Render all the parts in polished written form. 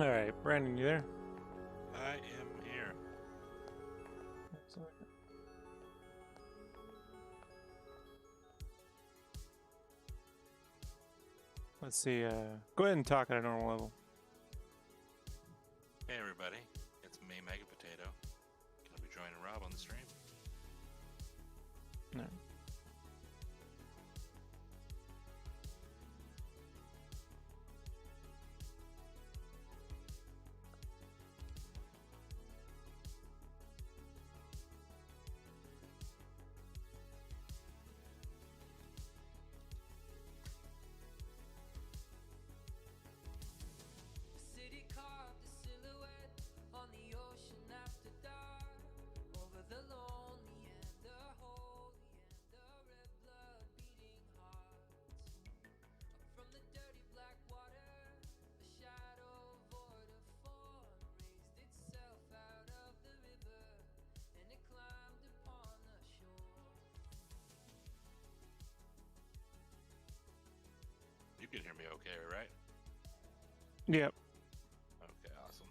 All right, Brandon, you there? I am here. Let's see. Go ahead and talk at a normal level. Hey everybody, it's me, Mega Potato. Gonna be joining Rob on the stream. No. City carved a silhouette on the ocean after dark, over the lonely and the holy and the red blood beating hearts. From the dirty black water, a shadow void of form raised itself out of the river, and it climbed upon the shore. You can hear me okay, right? Yep. Okay, awesome.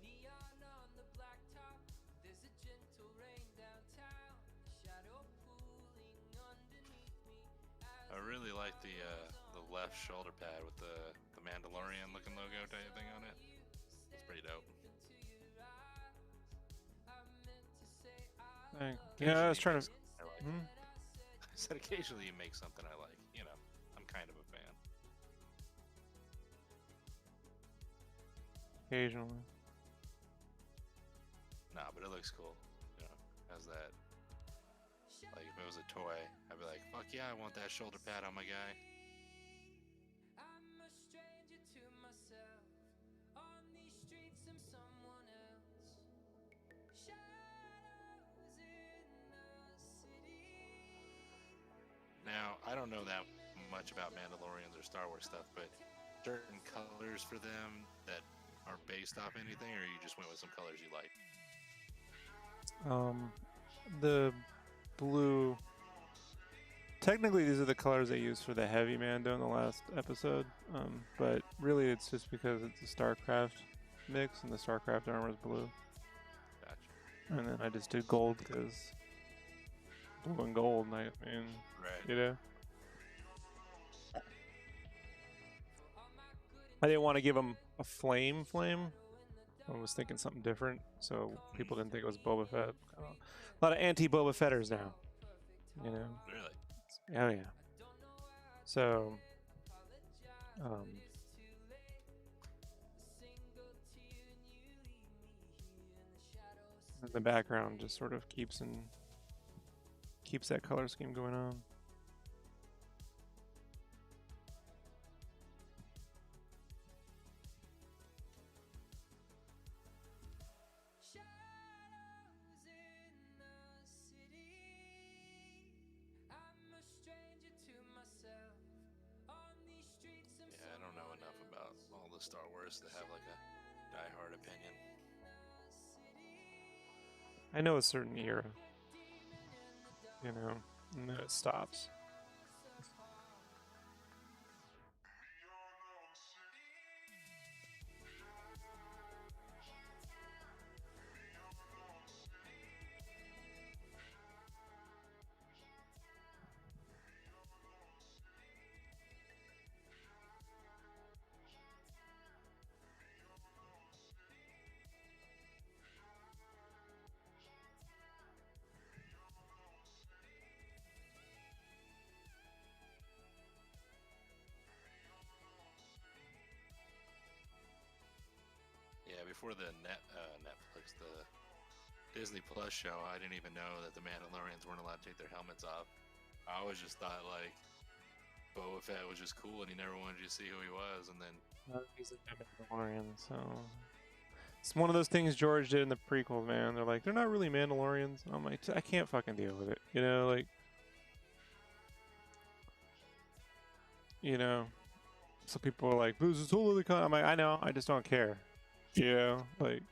Neon on the blacktop, there's a gentle rain downtown, a shadow pooling underneath me. I really like the left shoulder pad with the Mandalorian looking logo type thing on it. It's pretty dope. Yeah, I was trying to. I like. Hmm? I said occasionally you make something I like. You know, I'm kind of a fan. Occasionally. Nah, but it looks cool. You know, has that. Like if it was a toy, I'd be like, fuck yeah, I want that shoulder pad on my guy. I'm a stranger to myself. On these streets, I'm someone else. Shadows in the city. Now, I don't know that much about Mandalorians or Star Wars stuff, but certain colors for them that are based off anything, or you just went with some colors you like? The blue. Technically, these are the colors they used for the heavy Mando in the last episode. But really, it's just because it's a StarCraft mix, and the StarCraft armor is blue. Gotcha. And then I just did gold because blue and gold. I mean, Right. you know. I didn't want to give him a flame. I was thinking something different, so people didn't think it was Boba Fett. A lot of anti-Boba Fetters now, you know. Really? Oh yeah. So, the background just sort of keeps that color scheme going on. Yeah, I don't know enough about all the Star Wars to have like a die-hard opinion. I know a certain era, you know, and then it stops. Yeah, before the Netflix, the Disney Plus show, I didn't even know that the Mandalorians weren't allowed to take their helmets off. I always just thought like Boba Fett was just cool and he never wanted you to see who he was, and then He's a Mandalorian, so it's one of those things George did in the prequel, man. They're like, they're not really Mandalorians. I'm like, I can't fucking deal with it, you know, like, you know. So people are like, "This is totally con." I'm like, I know, I just don't care, you know, like.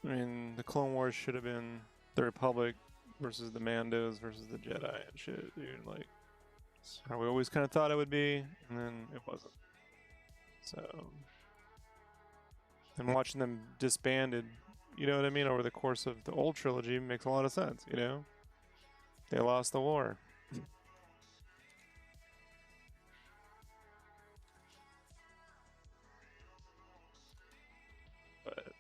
I mean, the Clone Wars should have been the Republic versus the Mandos versus the Jedi and shit, dude. Like, it's how we always kind of thought it would be, and then it wasn't. So, and watching them disbanded, you know what I mean, over the course of the old trilogy makes a lot of sense, you know? They lost the war. But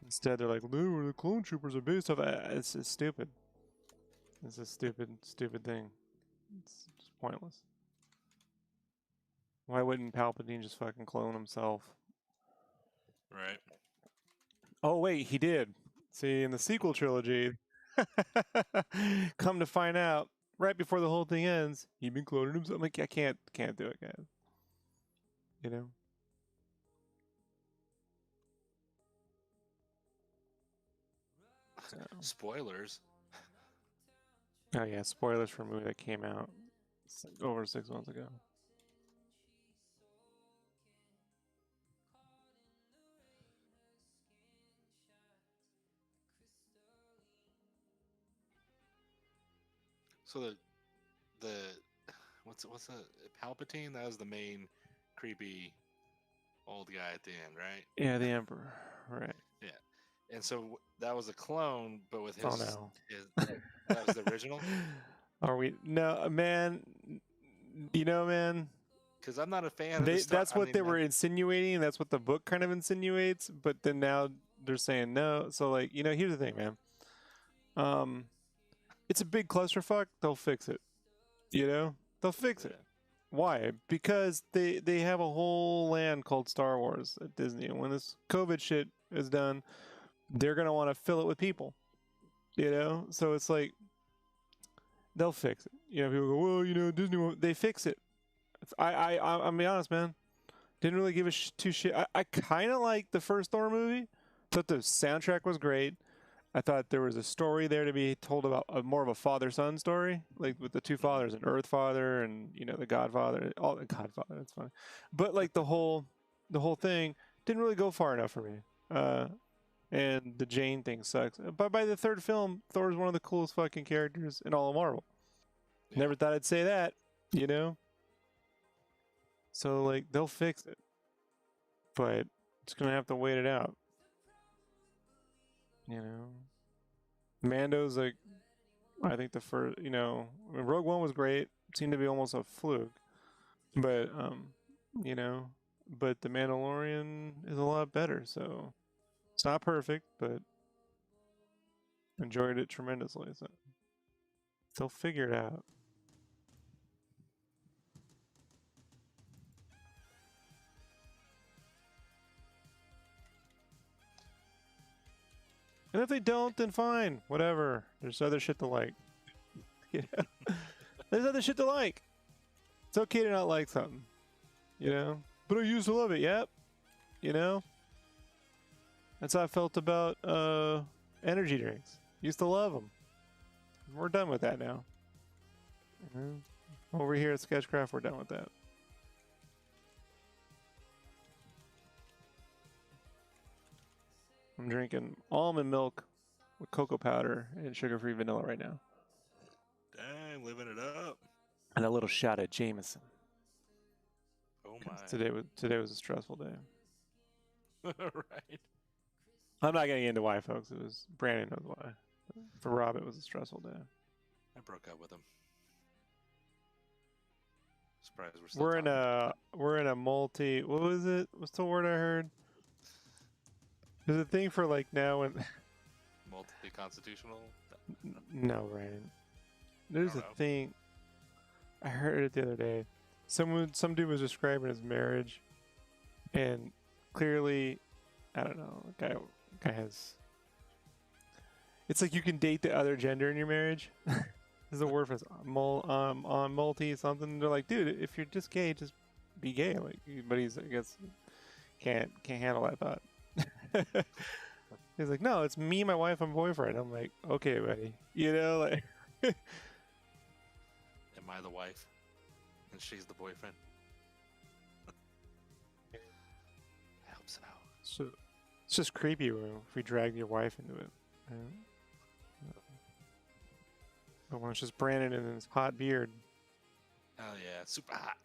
instead, they're like, "No, the clone troopers are based off." It's stupid. It's a stupid thing. It's just pointless. Why wouldn't Palpatine just fucking clone himself? Right. Oh wait, he did. See, in the sequel trilogy, come to find out, right before the whole thing ends, he'd been cloning himself. I'm like, I can't do it, guys. You know. So. Spoilers. Oh yeah, spoilers for a movie that came out over 6 months ago. So the what's the Palpatine? That was the main creepy old guy at the end, right? Yeah, the Emperor, right? Yeah. And so that was a clone, but with his, Oh no, that was the original. Are we? No, man. You know, man. Because I'm not a fan of this. That's what they were insinuating. That's what the book kind of insinuates. But then now they're saying no. So like, you know, here's the thing, man. It's a big clusterfuck. They'll fix it. You know, they'll fix it. Why? Because they have a whole land called Star Wars at Disney, and when this COVID shit is done, they're gonna want to fill it with people. You know, so it's like they'll fix it. You know, people go, well, you know, Disney won't. They fix it. I'm be honest, man. Didn't really give a two shit. I kind of liked the first Thor movie. Thought the soundtrack was great. I thought there was a story there to be told about more of a father-son story, like with the two fathers, an Earth Father and you know the Godfather, all the Godfather. That's funny, but like the whole thing didn't really go far enough for me. And the Jane thing sucks. But by the third film, Thor is one of the coolest fucking characters in all of Marvel. Yeah. Never thought I'd say that, you know. So like they'll fix it, but it's gonna have to wait it out. You know, Mando's like, I think the first, you know, Rogue One was great. Seemed to be almost a fluke, but you know, but the Mandalorian is a lot better. So it's not perfect, but enjoyed it tremendously. So they'll figure it out. And if they don't, then fine. Whatever. There's other shit to like. You know? There's other shit to like. It's okay to not like something. You know? But I used to love it, yep. You know? That's how I felt about energy drinks. Used to love them. We're done with that now. Over here at Sketchcraft, we're done with that. I'm drinking almond milk with cocoa powder and sugar-free vanilla right now. Dang, living it up. And a little shot of Jameson. Oh my! Today was a stressful day. Right. I'm not getting into why, folks. It was Brandon knows why. For Rob, it was a stressful day. I broke up with him. Surprised we're still we're in a multi. What was it? What's the word I heard? There's a thing for like now and multi-constitutional. No, Brandon. There's a thing. I heard it the other day. Some dude was describing his marriage, and clearly, I don't know. Guy has. It's like you can date the other gender in your marriage. There's a word for on multi something. They're like, dude, if you're just gay, just be gay. Like, but he's I guess can't handle that thought. He's like, no, it's me, my wife, and boyfriend. I'm like, okay, buddy. You know, like. Am I the wife? And she's the boyfriend? I hope so. So it's just creepy if we drag your wife into it. But when it's just Brandon and his hot beard. Hell yeah, super hot.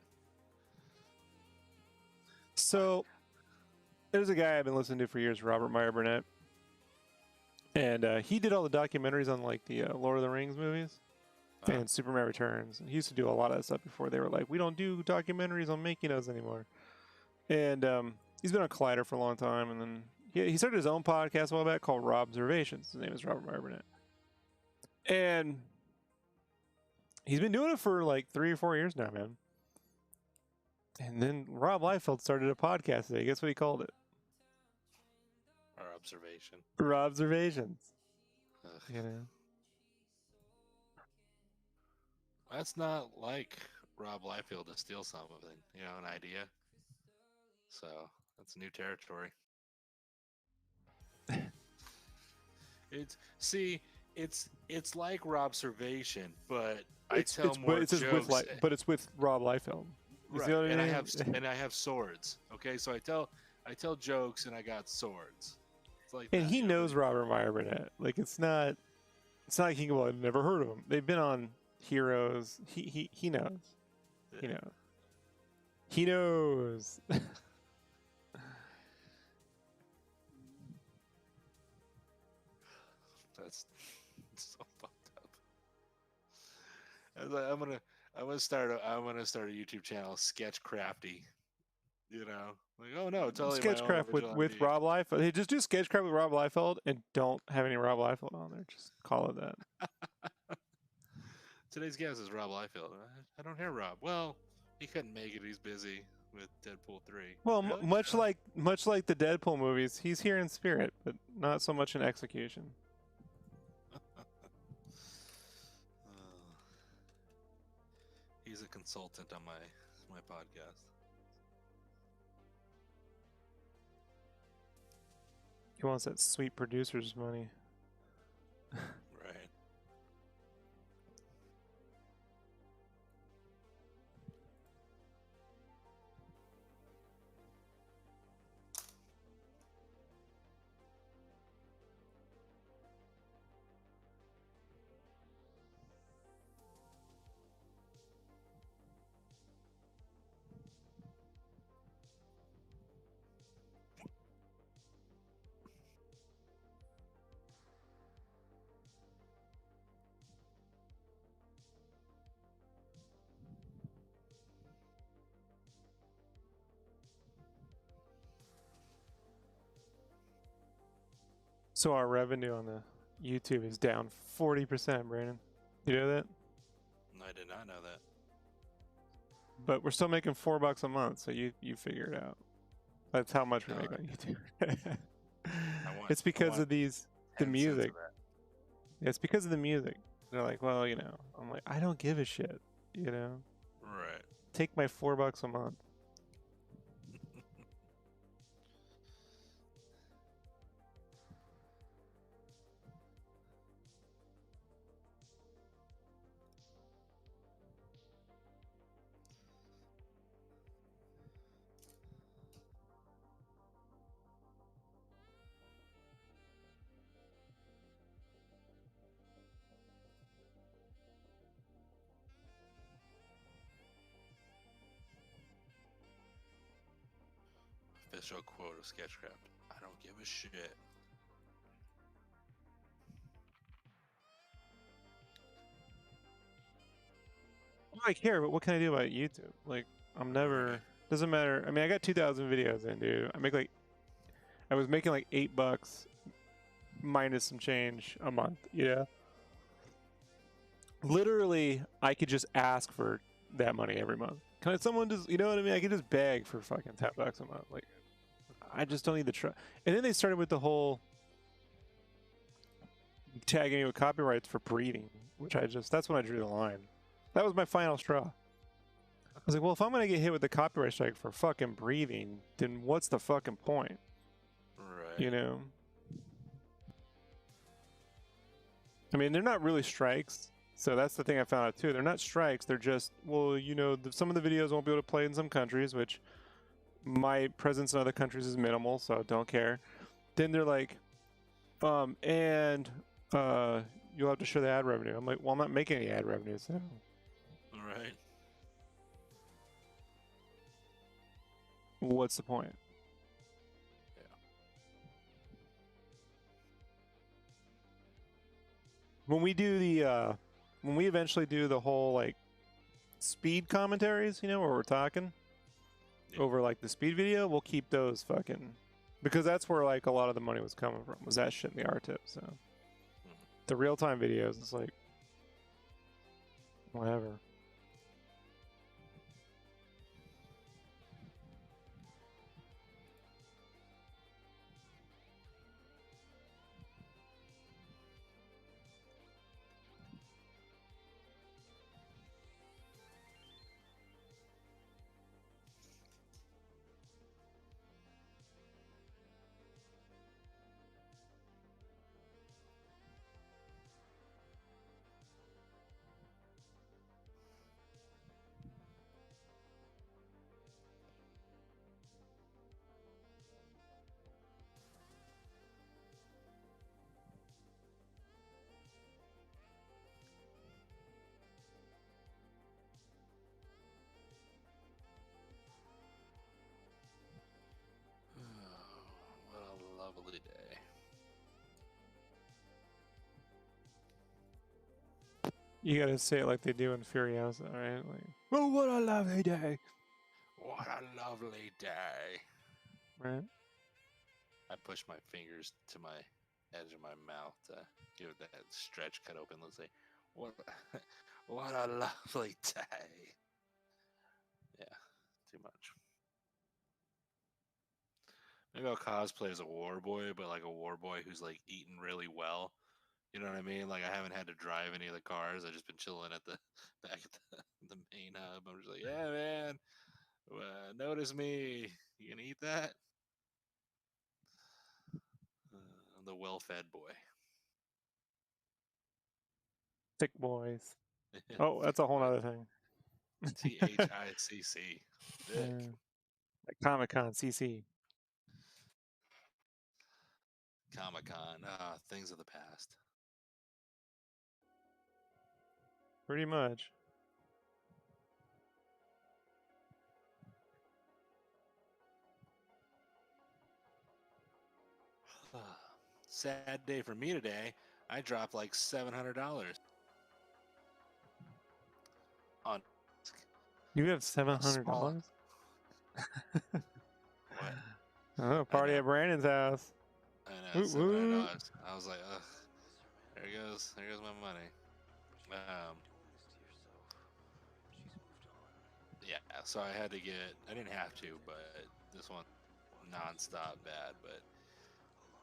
So there's a guy I've been listening to for years, Robert Meyer Burnett, and he did all the documentaries on like the Lord of the Rings movies and Superman Returns. He used to do a lot of that stuff before they were like, we don't do documentaries on making us anymore. And he's been on Collider for a long time, and then he started his own podcast a while back called Robservations. His name is Robert Meyer Burnett, and he's been doing it for like 3 or 4 years now, man. And then Rob Liefeld started a podcast today. Guess what he called it? Our observation. Robservations. Ugh. You know? That's not like Rob Liefeld to steal something, an idea. So that's new territory. It's like Robservation, but I tell more jokes. But it's with Rob Liefeld. Right. And I have swords. Okay, so I tell jokes and I got swords. It's like and he knows Robert Meyer Burnett. Like it's not like he can go, I've never heard of him. They've been on Heroes. He knows. He knows. He knows. That's so fucked up. I was like, I'm gonna start a YouTube channel, Sketchcrafty. Like, oh no, totally Sketchcraft with Rob Liefeld. Hey, just do Sketchcraft with Rob Liefeld and don't have any Rob Liefeld on there. Just call it that. Today's guest is Rob Liefeld. I don't hear Rob. Well, he couldn't make it. He's busy with Deadpool 3. Well, really? much like the Deadpool movies, he's here in spirit, but not so much in execution. He's a consultant on my podcast. He wants that sweet producer's money. Right. So our revenue on the YouTube is down 40%, Brandon. You know that? I did not know that. But we're still making $4 a month, so you figure it out. That's how much we make on YouTube. It's because of the music. Yeah, it's because of the music. They're like, well, I'm like, I don't give a shit, Right. Take my $4 a month. Official quote of Sketchcraft. I don't give a shit. I care, but what can I do about YouTube? Like, I'm never. Doesn't matter. I mean, I got 2,000 videos in, dude. I was making like $8 minus some change a month. Literally, I could just ask for that money every month. Can someone just, you know what I mean? I could just beg for fucking $10 a month. Like, I just don't need the trust. And then they started with the whole tagging me with copyrights for breeding, which that's when I drew the line. That was my final straw. I was like, well, if I'm going to get hit with the copyright strike for fucking breathing, then what's the fucking point? Right. I mean, they're not really strikes. So that's the thing I found out too. They're not strikes. They're just, well, some of the videos won't be able to play in some countries, which my presence in other countries is minimal, so don't care. Then they're like, you'll have to show the ad revenue. I'm like, well, I'm not making any ad revenue, so All right. what's the point? Yeah. When we do when we eventually do the whole like speed commentaries, you know, where we're talking Yeah. over like the speed video, we'll keep those fucking, because that's where like a lot of the money was coming from, was that shit in the R tip. So the real time videos, it's like whatever. What a lovely day. You gotta say it like they do in Furiosa, right? Like, oh, what a lovely day, What a lovely day. right? I push my fingers to my edge of my mouth to give it that stretch cut open. Let's say, what, what a lovely day. Yeah, too much. Maybe I'll cosplay as a war boy, but like a war boy who's like eating really well. You know what I mean? Like I haven't had to drive any of the cars. I've just been chilling at the back at the main hub. I'm just like, yeah, man, notice me. You gonna eat that? I'm the well-fed boy. Thick boys. Oh, that's a whole other thing. THICC. Thick. Like Comic-Con CC. Comic-Con. Things of the past. Pretty much. Sad day for me today. I dropped like $700 on You have $700. What? Oh, party know. at Brandon's house. I know, Woot woot. $700. I was like, ugh, there goes my money. Yeah, so I had to get, I didn't have to, but this one non-stop bad, but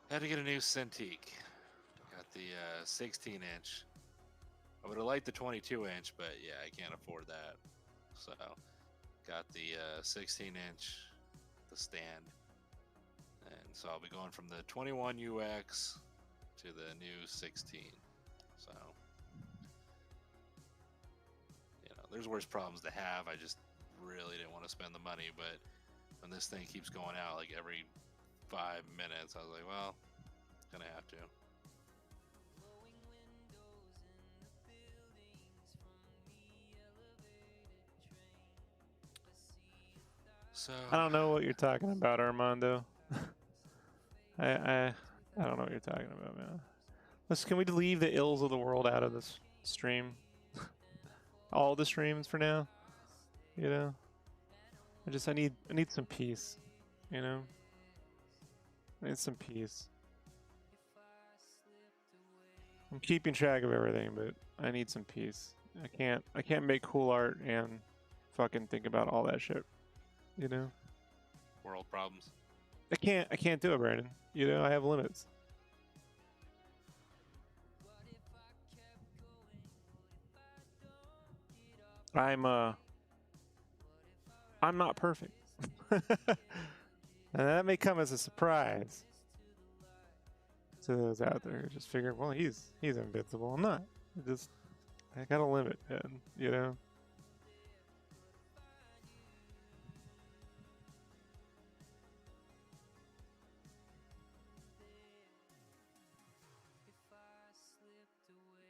had to get a new Cintiq. Got the 16-inch. I would have liked the 22-inch, but yeah, I can't afford that. So got the 16-inch, the stand. And so I'll be going from the 21 UX to the new 16. So, you know, there's worse problems to have. I just really didn't want to spend the money. But when this thing keeps going out like every 5 minutes, I was like, well, gonna have to. So I don't know what you're talking about, Armando. I don't know what you're talking about, man. Can we leave the ills of the world out of this stream? All the streams for now. You know? I need some peace. You know? I need some peace. I'm keeping track of everything, but I need some peace. I can't make cool art and fucking think about all that shit. You know? world problems. I can't do it, Brandon. You know, I have limits. I'm not perfect. And that may come as a surprise to those out there just figuring, well, he's invincible. I'm not. I got a limit, man, you know?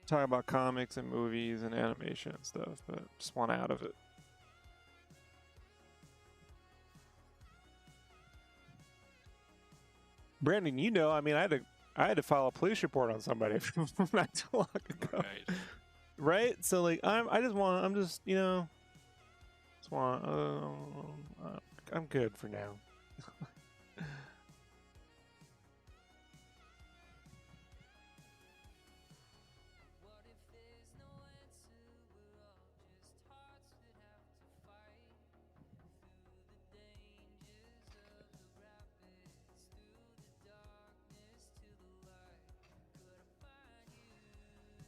talk about comics and movies and animation and stuff, but just want out of it. Brandon, you know, I mean, I had to file a police report on somebody not too long ago, Right. right? So like, I'm just, you know, just want, I'm good for now. What if there's no answer? We're all just hearts that have to fight through the dangers of the rapids, through the darkness to the light. Could I find you there? Could I find you there if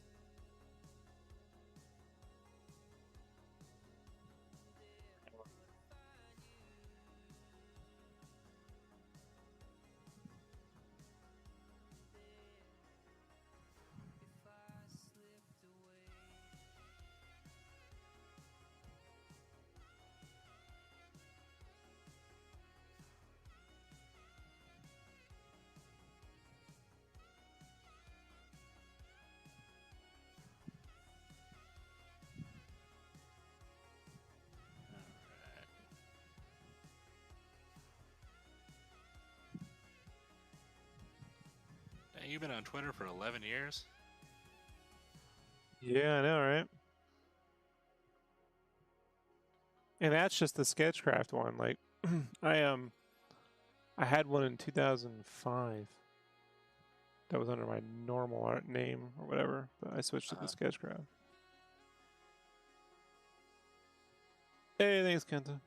I slipped away? Alright. Dang, you've been on Twitter for 11 years? Yeah, I know, right? And that's just the Sketchcraft one. Like, I had one in 2005. That was under my normal art name or whatever, but I switched to the Sketchcraft. Hey, thanks, Kenta.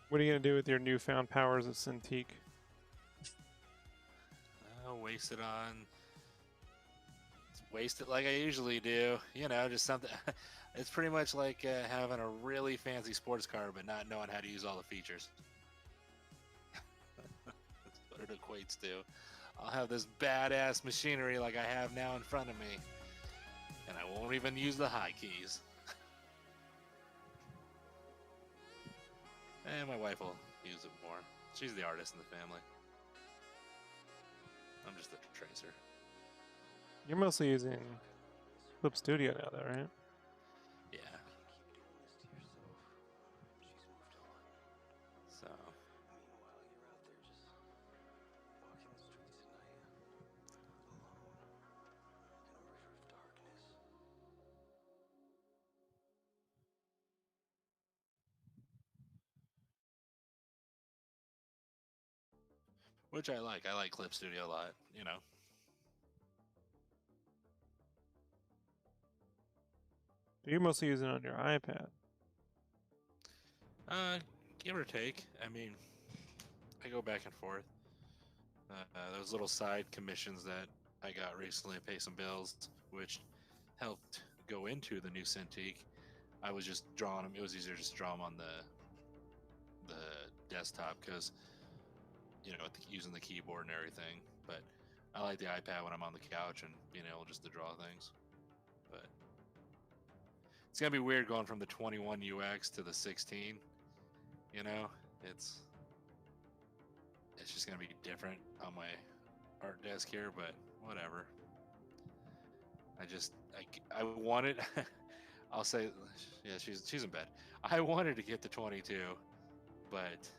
What are you gonna do with your newfound powers of Cintiq? Waste it on. Waste it like I usually do. You know, just something. It's pretty much like having a really fancy sports car but not knowing how to use all the features. That's what it equates to. I'll have this badass machinery like I have now in front of me, and I won't even use the high keys. And my wife will use it more. She's the artist in the family. I'm just a tracer. You're mostly using Clip Studio now, though, right? Yeah. So. Which I like. I like Clip Studio a lot, you know. You're mostly using it on your iPad. Give or take. I mean, I go back and forth. Those little side commissions that I got recently to pay some bills, which helped go into the new Cintiq. I was just drawing them. It was easier just to draw them on the desktop because, you know, using the keyboard and everything. But I like the iPad when I'm on the couch and being able just to draw things. But it's gonna be weird going from the 21 UX to the 16. You know, it's just gonna be different on my art desk here, but whatever. I wanted. I'll say, yeah, she's in bed. I wanted to get the 22, but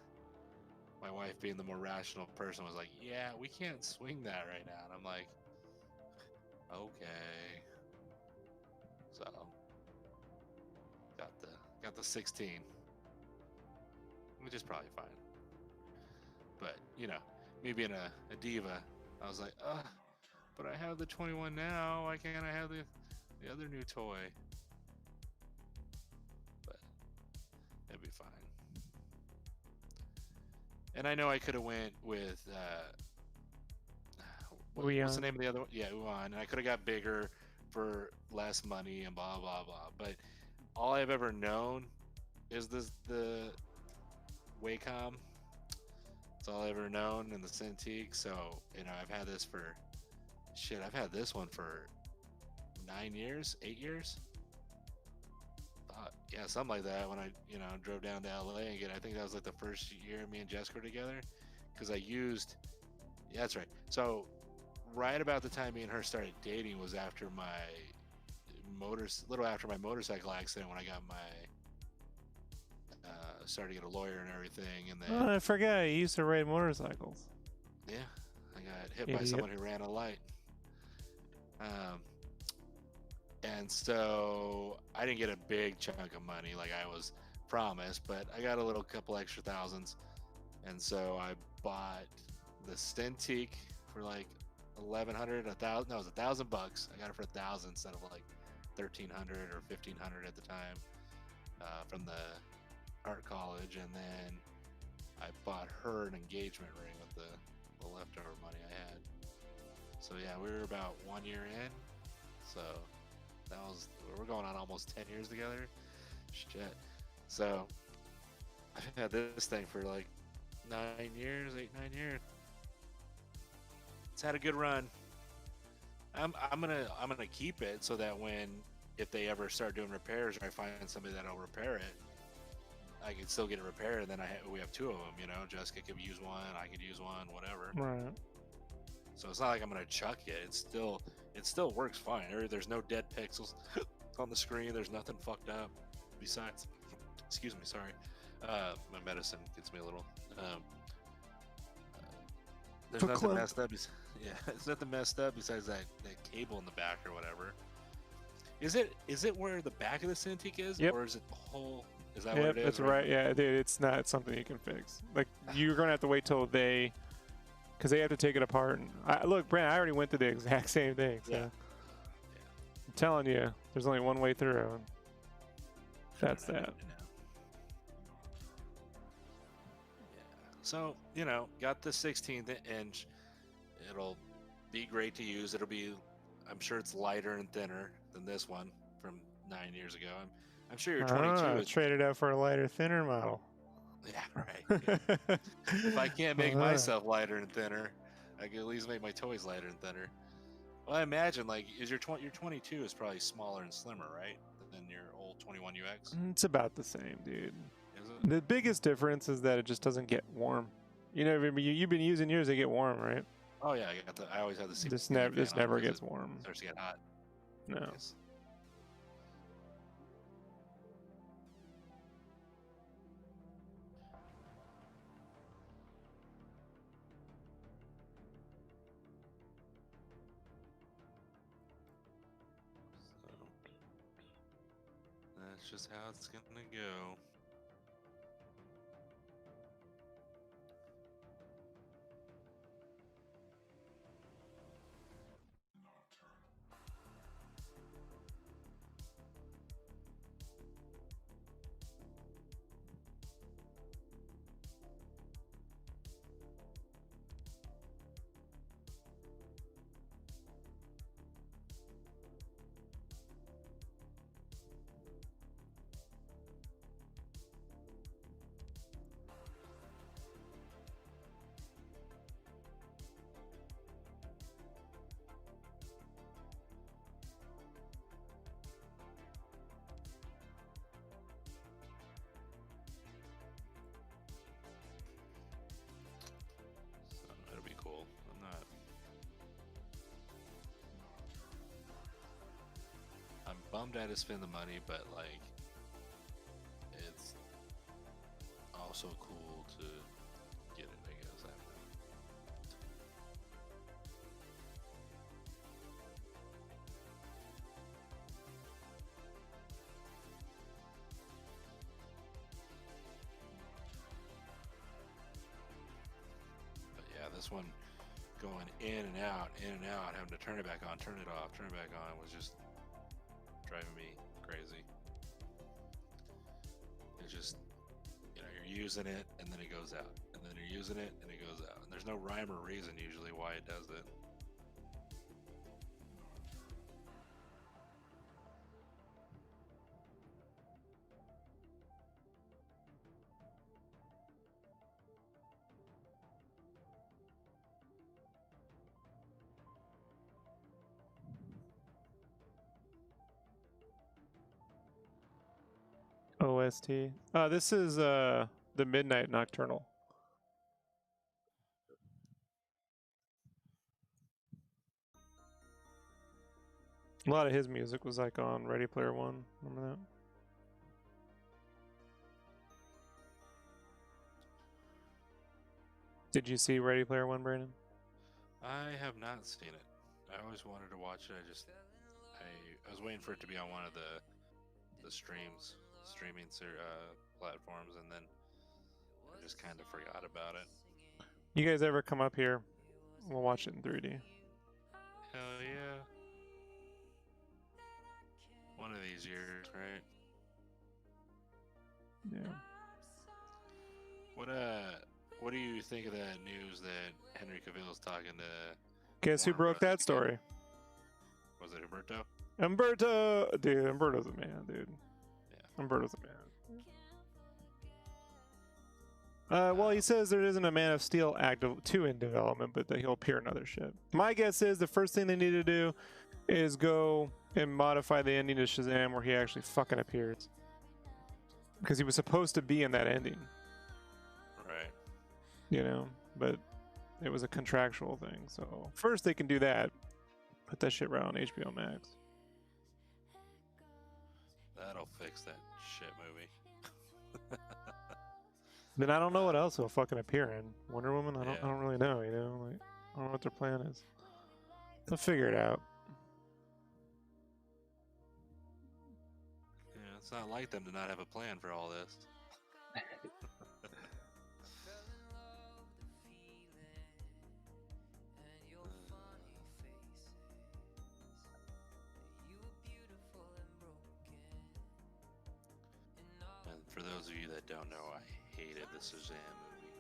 my wife, being the more rational person, was like, "Yeah, we can't swing that right now." And I'm like, "Okay." So got the 16, which is probably fine. But you know, me being a diva, I was like, "Ugh, but I have the 21 now. Why can't I have the other new toy?" It'd be fine. And I know I could have went with what's the name of the other one? Yeah, Uan. And I could have got bigger for less money and blah blah blah. But all I've ever known is the Wacom. That's all I've ever known in the Cintiq. So I've had this for I've had this one for 9 years, 8 years. Yeah, something like that. When I drove down to LA again, I think that was like the first year me and Jessica were together, because I used. Yeah, that's right. So right about the time me and her started dating was after my little after my motorcycle accident, when I got my started to get a lawyer and everything, and then I forgot you used to ride motorcycles. yeah, I got hit by someone who ran a light. And so I didn't get a big chunk of money like I was promised, but I got a little couple extra thousands, and so I bought the Cintiq for like $1,100, $1,000. No, it was $1,000. I got it for $1,000 instead of like $1,300 or $1,500 at the time from the art college, and then I bought her an engagement ring with the leftover money I had. So yeah, we were about 1 year in. So we're going on almost 10 years together. Shit. So I've had this thing for like 9 years, 8-9 years. It's had a good run. I'm gonna keep it so that if they ever start doing repairs, or I find somebody that'll repair it, I can still get it repaired. And then we have two of them. Jessica could use one, I could use one, whatever. Right. So it's not like I'm gonna chuck it. It still works fine. There's no dead pixels on the screen. There's nothing fucked up. Besides, excuse me, sorry. My medicine gets me a little. There's nothing messed up. Yeah, it's nothing messed up besides that cable in the back or whatever. Is it where the back of the Cintiq is, yep. Or is it the whole? Is that what it is? That's right. Yeah, dude, it's not something you can fix. Like, you're gonna have to wait till because they have to take it apart. And look, Brent, I already went through the exact same thing. So. Yeah. I'm telling you, there's only one way through. And that's that. Yeah. So got the 16th inch. It'll be great to use. I'm sure it's lighter and thinner than this one from 9 years ago. I'm sure your 22 is traded out for a lighter, thinner model. Yeah, right. Yeah. If I can't make myself lighter and thinner, I can at least make my toys lighter and thinner. Well, I imagine your 22 is probably smaller and slimmer, right, than your old 21 UX. It's about the same, dude. Is it? The biggest difference is that it just doesn't get warm. You've been using yours; they get warm, right? Oh yeah, I always have the. This never gets warm. Starts to get hot. No. Nice. That's just how it's gonna go. Bummed I had to spend the money, but it's also cool to get it, I guess. But yeah, this one going in and out, having to turn it back on, turn it off, turn it back on was just driving me crazy. using it and then it goes out, and then you're using it and it goes out, and there's no rhyme or reason usually why it does it. OST. This is the Midnight Nocturnal. A lot of his music was like on Ready Player One. Remember that? Did you see Ready Player One, Brandon? I have not seen it. I always wanted to watch it. I was waiting for it to be on one of the streaming platforms, and then I just kind of forgot about it. You guys ever come up here? We'll watch it in 3D. Hell yeah! One of these years, right? Yeah. What do you think of that news that Henry Cavill's talking to? Guess who Warner broke Bros. that story? Was it Humberto? Umberto! Dude, Umberto's a man, dude. Yeah. Umberto's a man. Well, he says there isn't a Man of Steel Act 2 in development, but that he'll appear in other shit. My guess is the first thing they need to do is go and modify the ending to Shazam where he actually fucking appears. Because he was supposed to be in that ending. Right. You know, but it was a contractual thing. So first they can do that. Put that shit right on HBO Max. That'll fix that shit movie. Then I don't know what else he'll fucking appear in. Wonder Woman? I Yeah. don't really know, you know? Like, I don't know what their plan is. They'll figure it out. Yeah, it's not like them to not have a plan for all this. And for those of you that don't know, I hated the Shazam movie.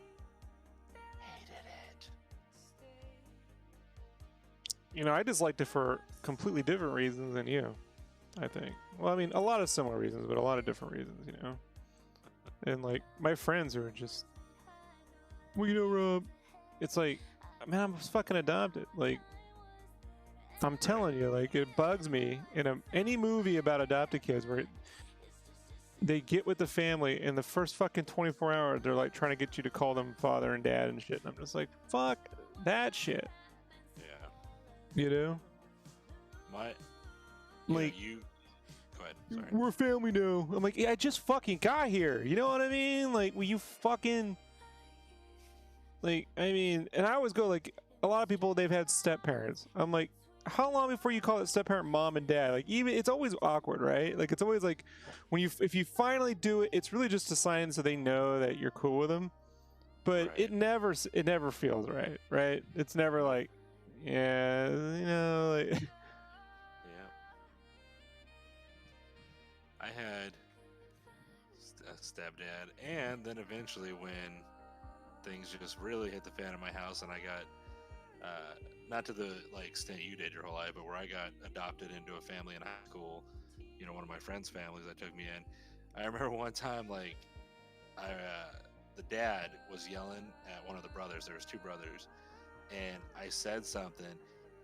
Hated it. You know, I disliked it for completely different reasons than you, I think. Well, I mean, a lot of similar reasons, but a lot of different reasons, you know? And, like, my friends are just, well, you know, Rob, it's like, man, I was fucking adopted. Like, I'm telling you, like, it bugs me in any movie about adopted kids where they get with the family in the first fucking 24 hours, they're, like, trying to get you to call them father and dad and shit. And I'm just like, fuck that shit. Yeah. You know? Like, you go ahead. Sorry. we're family now. I'm like, yeah, I just fucking got here. You know what I mean? Like, will you fucking... Like, I mean, and I always go, like, a lot of people, they've had step parents. I'm like, how long before you call it step parent mom and dad? Like, even, it's always awkward, right? Like, it's always like, if you finally do it, it's really just a sign so they know that you're cool with them. But Right. it never feels right, right? It's never like, yeah, you know, like... Yeah. I had a stepdad, and then eventually when things just really hit the fan in my house and I got, not to the like extent you did your whole life, but where I got adopted into a family in high school, you know, one of my friends' families that took me in. I remember one time, like, the dad was yelling at one of the brothers. There was two brothers, and I said something.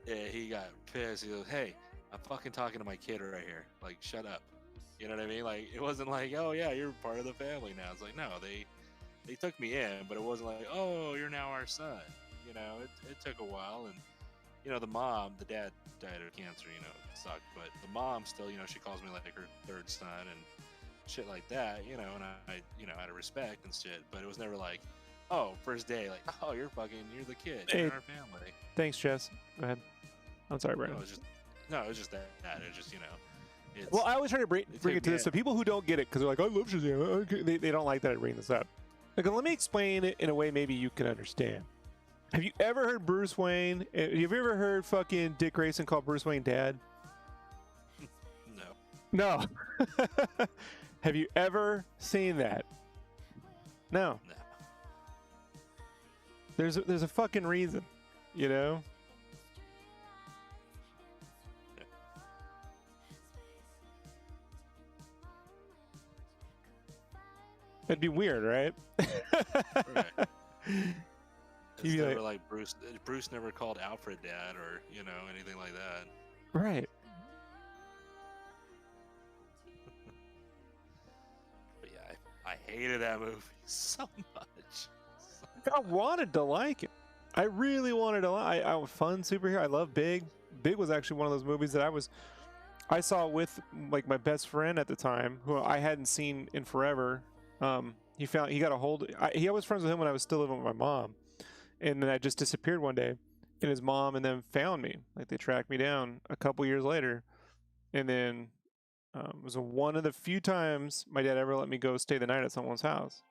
He got pissed. He goes, "Hey, I'm fucking talking to my kid right here. Like, shut up." You know what I mean? Like, it wasn't like, "Oh yeah, you're part of the family now." It's like, no, they took me in, but it wasn't like, "Oh, you're now our son." You know, it took a while, and you know, the dad died of cancer. You know, it sucked, but the mom still, you know, she calls me like her third son and shit like that. You know, and I you know, out of respect and shit, but it was never like, "Oh, first day, like, oh, you're the kid, you're in our family." Thanks, Jess. Go ahead. I'm sorry, No, Brandon. it was just that. It was just, you know, it's, Well, I always try to bring it to this. So people who don't get it, because they're like, I love Shazam, they don't like that I bring this up. Like, let me explain it in a way maybe you can understand. Have you ever heard Bruce Wayne? Have you ever heard fucking Dick Grayson call Bruce Wayne dad? no. No. Have you ever seen that? No. No. There's a fucking reason, you know? That'd be weird, right? Right. It's You'd be never like Bruce. Bruce never called Alfred dad, or anything like that. right. But yeah, I hated that movie so much. I wanted to like it. I really wanted to like. I'm a fun superhero. I love Big. Big was actually one of those movies that I saw with like my best friend at the time, who I hadn't seen in forever. He got a hold. He was friends with him when I was still living with my mom, and then I just disappeared one day, and his mom and them found me. Like they tracked me down a couple years later, and then it was one of the few times my dad ever let me go stay the night at someone's house.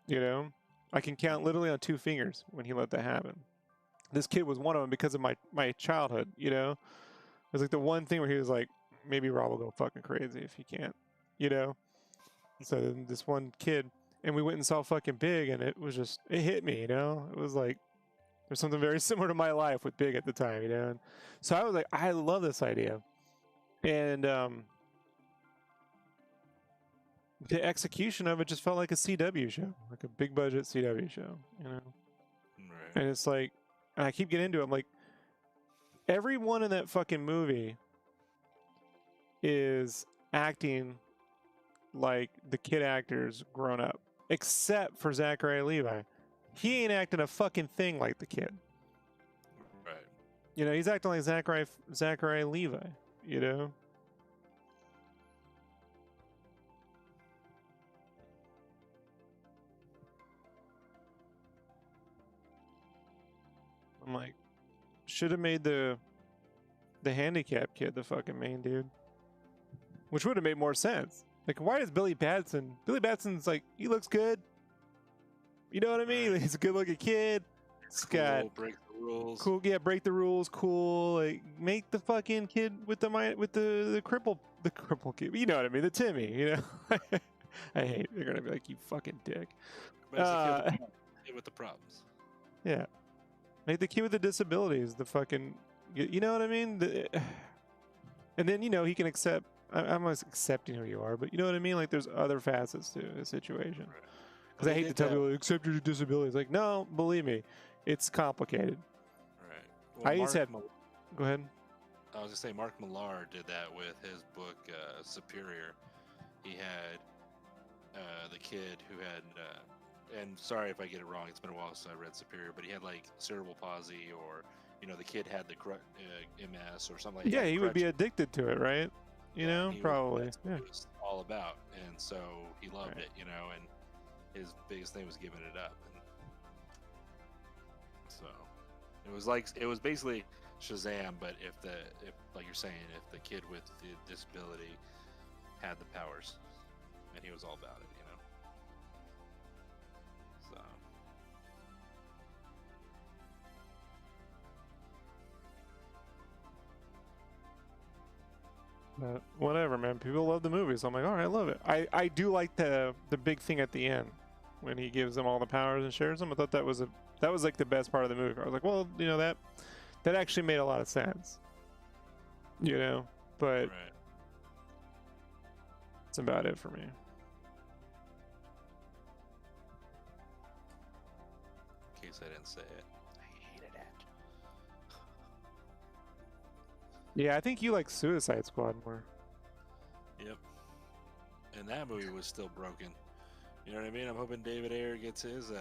You know, I can count literally on 2 fingers when he let that happen. This kid was one of them because of my childhood. You know, it was like the one thing where he was like, maybe Rob will go fucking crazy if he can't. You know. So then this one kid, and we went and saw fucking Big, and it hit me, you know? It was like, there's something very similar to my life with Big at the time, you know? And so I was like, I love this idea. And the execution of it just felt like a CW show, like a big budget CW show, you know? Right. And it's like, and I keep getting into it, I'm like, everyone in that fucking movie is acting like the kid actors grown up, except for Zachary Levi. He ain't acting a fucking thing like the kid. Right. You know, he's acting like Zachary Levi, you know? I'm like, should have made the handicapped kid the fucking main dude. Which would have made more sense. Like, why does Billy Batson's like, he looks good. You know what I mean? He's a good looking kid. Scott. Cool, break the rules. Cool, yeah, break the rules, cool. Like, make the fucking kid with the cripple kid. You know what I mean? The Timmy, you know? I hate, they're gonna be like, you fucking dick. But it's the kid with the problems. Yeah. Make the kid with the disabilities, the fucking, you know what I mean? And then, you know, he can accept, I'm not accepting who you are, but you know what I mean? Like, there's other facets to the situation. Because I hate to tell people, accept your disability. It's like, no, believe me, it's complicated. Right. Well, I used to have, go ahead. I was going to say, Mark Millar did that with his book, Superior. He had the kid who had, and sorry if I get it wrong, it's been a while since I read Superior, but he had like cerebral palsy, or, you know, the kid had the MS or something like that. Yeah, he would be addicted to it, right? You know, probably. That's what it was all about. And so he loved it, you know, and his biggest thing was giving it up. And so it was basically Shazam, but if like you're saying, if the kid with the disability had the powers, and he was all about it, you know. So but whatever, man. People love the movie, so I'm like, all right, I love it. I do like the big thing at the end when he gives them all the powers and shares them. I thought that was like the best part of the movie. I was like, well, you know, that actually made a lot of sense. You know, but that's about it for me. in case I didn't say it, I hated it. Yeah, I think you like Suicide Squad more. Yep. And that movie was still broken. You know what I mean? I'm hoping David Ayer gets his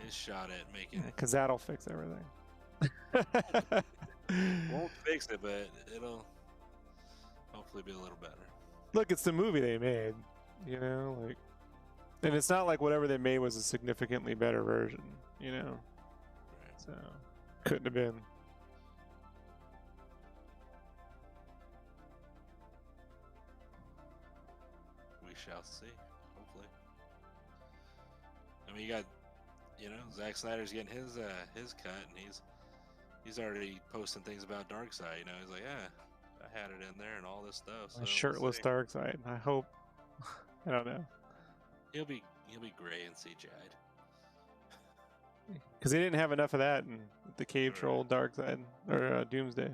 shot at making it. Because that'll fix everything. Won't fix it, but it'll hopefully be a little better. Look, it's the movie they made, you know, like, and it's not like whatever they made was a significantly better version, you know. Right. So couldn't have been. We shall see. Hopefully. I mean, you got, you know, Zack Snyder's getting his cut, and he's already posting things about Darkseid. You know, he's like, yeah, I had it in there and all this stuff. So A shirtless Darkseid. I hope. I don't know. He'll be He'll be gray and CGI'd. Because they didn't have enough of that in the Cave Troll Dark Side or Doomsday.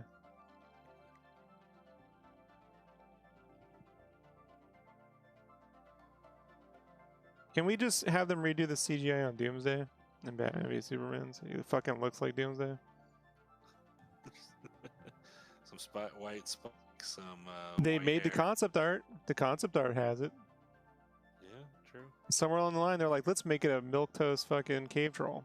Can we just have them redo the CGI on Doomsday and Batman v Superman so he fucking looks like Doomsday? Some white spikes, some. They white made the hair. concept art. The concept art has it. Yeah, true. Somewhere along the line, they're like, let's make it a milquetoast fucking cave troll.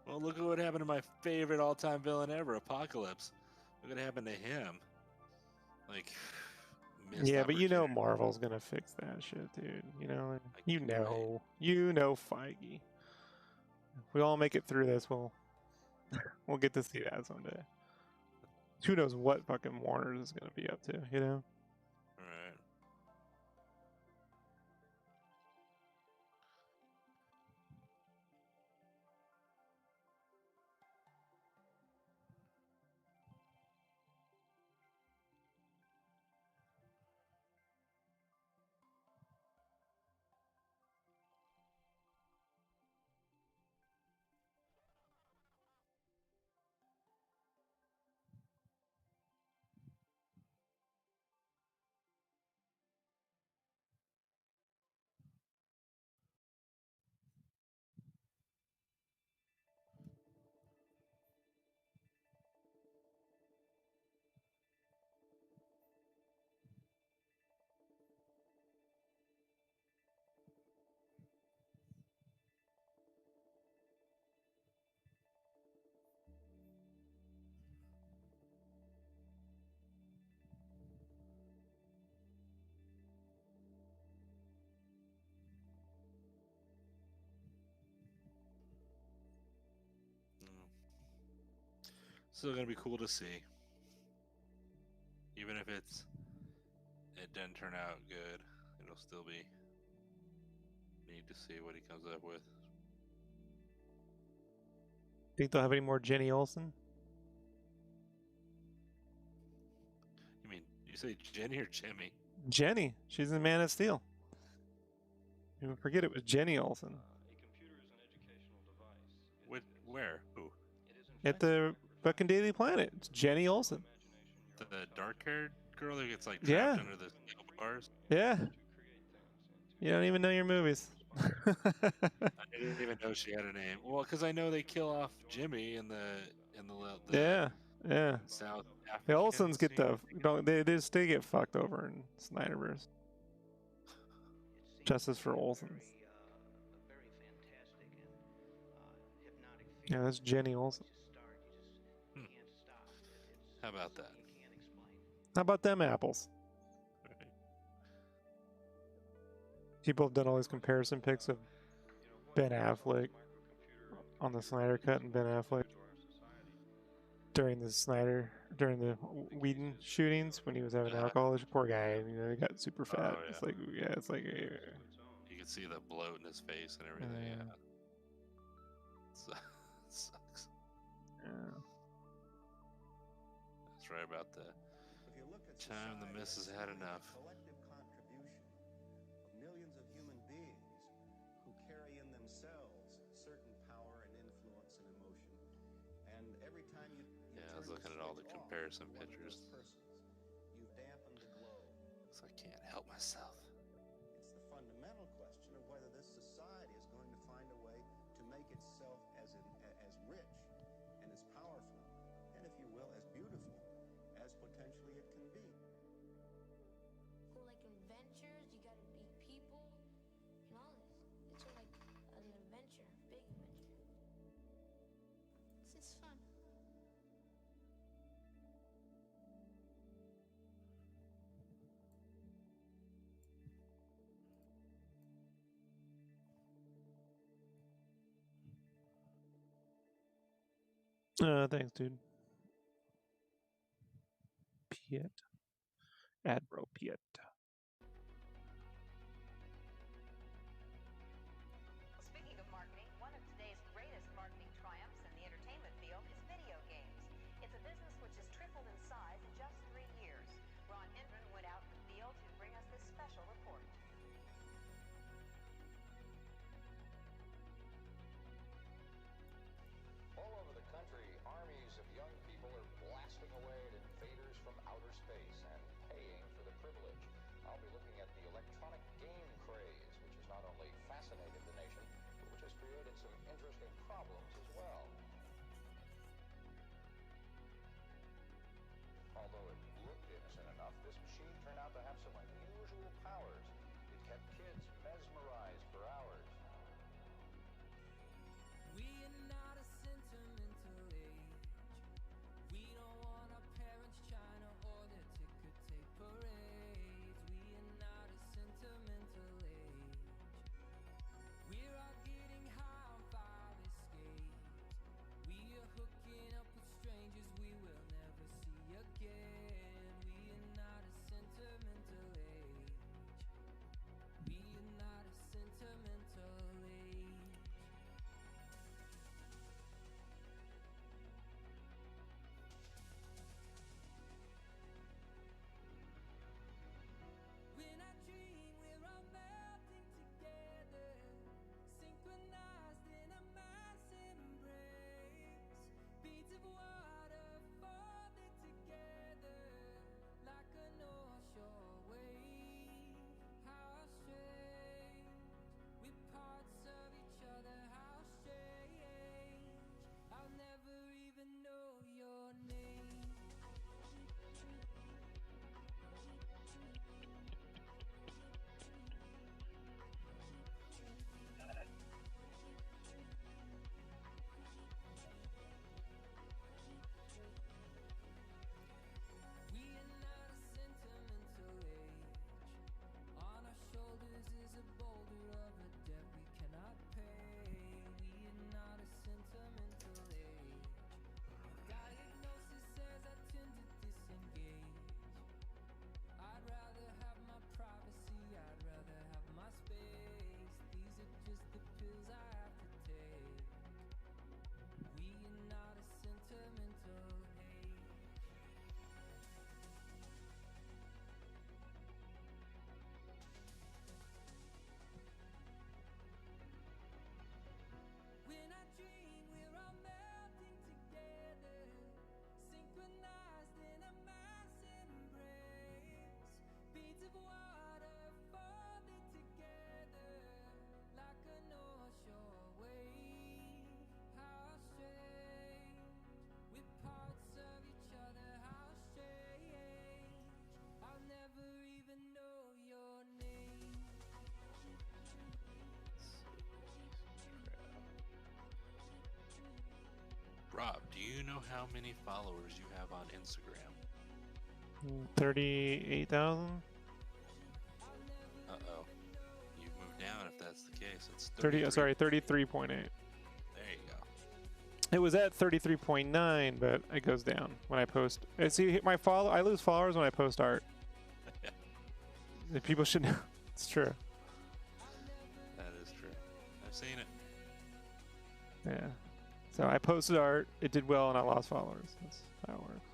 Well, look at what happened to my favorite all-time villain ever, Apocalypse. Look what happened to him. Like, yeah, but you know Marvel's gonna fix that shit, dude. You know, you know Feige. If we all make it through this, we'll get to see that someday. Who knows what fucking Warner is gonna be up to, you know? Right. Still gonna be cool to see. Even if it doesn't turn out good, it'll still be neat to see what he comes up with. Think they'll have any more Jenny Olsen? You mean you say Jenny or Jimmy? Jenny. She's in Man of Steel. You forget it was Jenny Olsen. Where? Who? At the fucking Daily Planet. It's Jenny Olsen. The dark-haired girl who gets like trapped under the steel bars. Yeah. You don't even know your movies. I didn't even know she had a name. Well, because I know they kill off Jimmy in the yeah. South African. The Olsens get scene. they just get fucked over in Snyderverse. Justice for Olsens. Yeah, that's Jenny Olsen. How about that? How about them apples? Right. People have done all these comparison pics of Ben Affleck on the Snyder Cut and Ben Affleck during the Whedon shootings when he was having alcohol. Poor guy, you know, he got super fat. Oh, yeah. It's like You can see the bloat in his face and everything. Yeah. Sucks. Yeah. That's right about the time the missus had enough. Collective contribution of millions of human beings who carry in themselves certain power and influence and emotion. And every time you I was looking at all the comparison pictures. You've dampened the glow. So I can't help myself. It's the fundamental question of whether this society is going to find a way to make itself as rich and as powerful, and if you will, as beautiful as potentially it can be. Like adventures, you gotta meet people, and all this. It's like an adventure, big adventure. It's fun. Thanks, dude. Piet. Admiral Piet. Speaking of marketing, one of today's greatest marketing triumphs in the entertainment field is video games. It's a business which has tripled in size in just 3 years. Ron Hendren went field to bring us this special report. All over the country, armies of young people are blasting away at invaders from outer space and paying for the privilege. I'll be looking at the electronic game craze, which has not only fascinated the nation, but which has created some interesting problems as well. Although it looked innocent enough, this machine turned out to have some unusual powers. It kept kids mesmerized for hours. We are not a sentimental age. We don't want our parents trying to order ticker tape parades. We are not a sentimental age. We're all getting high on fire escapes. We are hooking up with strangers we will never see again. We are not a sentimental age. We are not a sentimental age. When I dream, we're all melting together, synchronized in a mass embrace. Beads of water folded together like a North Shore wave. How strange, we're parts of each other. How strange, I'll never even know your name. We are not a sentimental age. On our shoulders is a boulder of a debt we cannot pay. We are not a sentimental age. Diagnosis says I tend to disengage. I'd rather have my privacy, I'd rather have my space. These are just the pills I have to take. We are not a sentimental age. When I dream, we're all melting together, synchronized in a mass embrace. Beads of water folded together like a North Shore wave. How strange, we're parts of each other. How strange, I'll never even know your name. Rob, do you know how many followers you have on Instagram? 38,000? Uh-oh. You've moved down if that's the case. It's 30, 33. sorry, 33.8. There you go. It was at 33.9, but it goes down when I post. See, I lose followers when I post art. The people should know. It's true. That is true. I've seen it. Yeah. So I posted art, it did well, and I lost followers. That's how it works.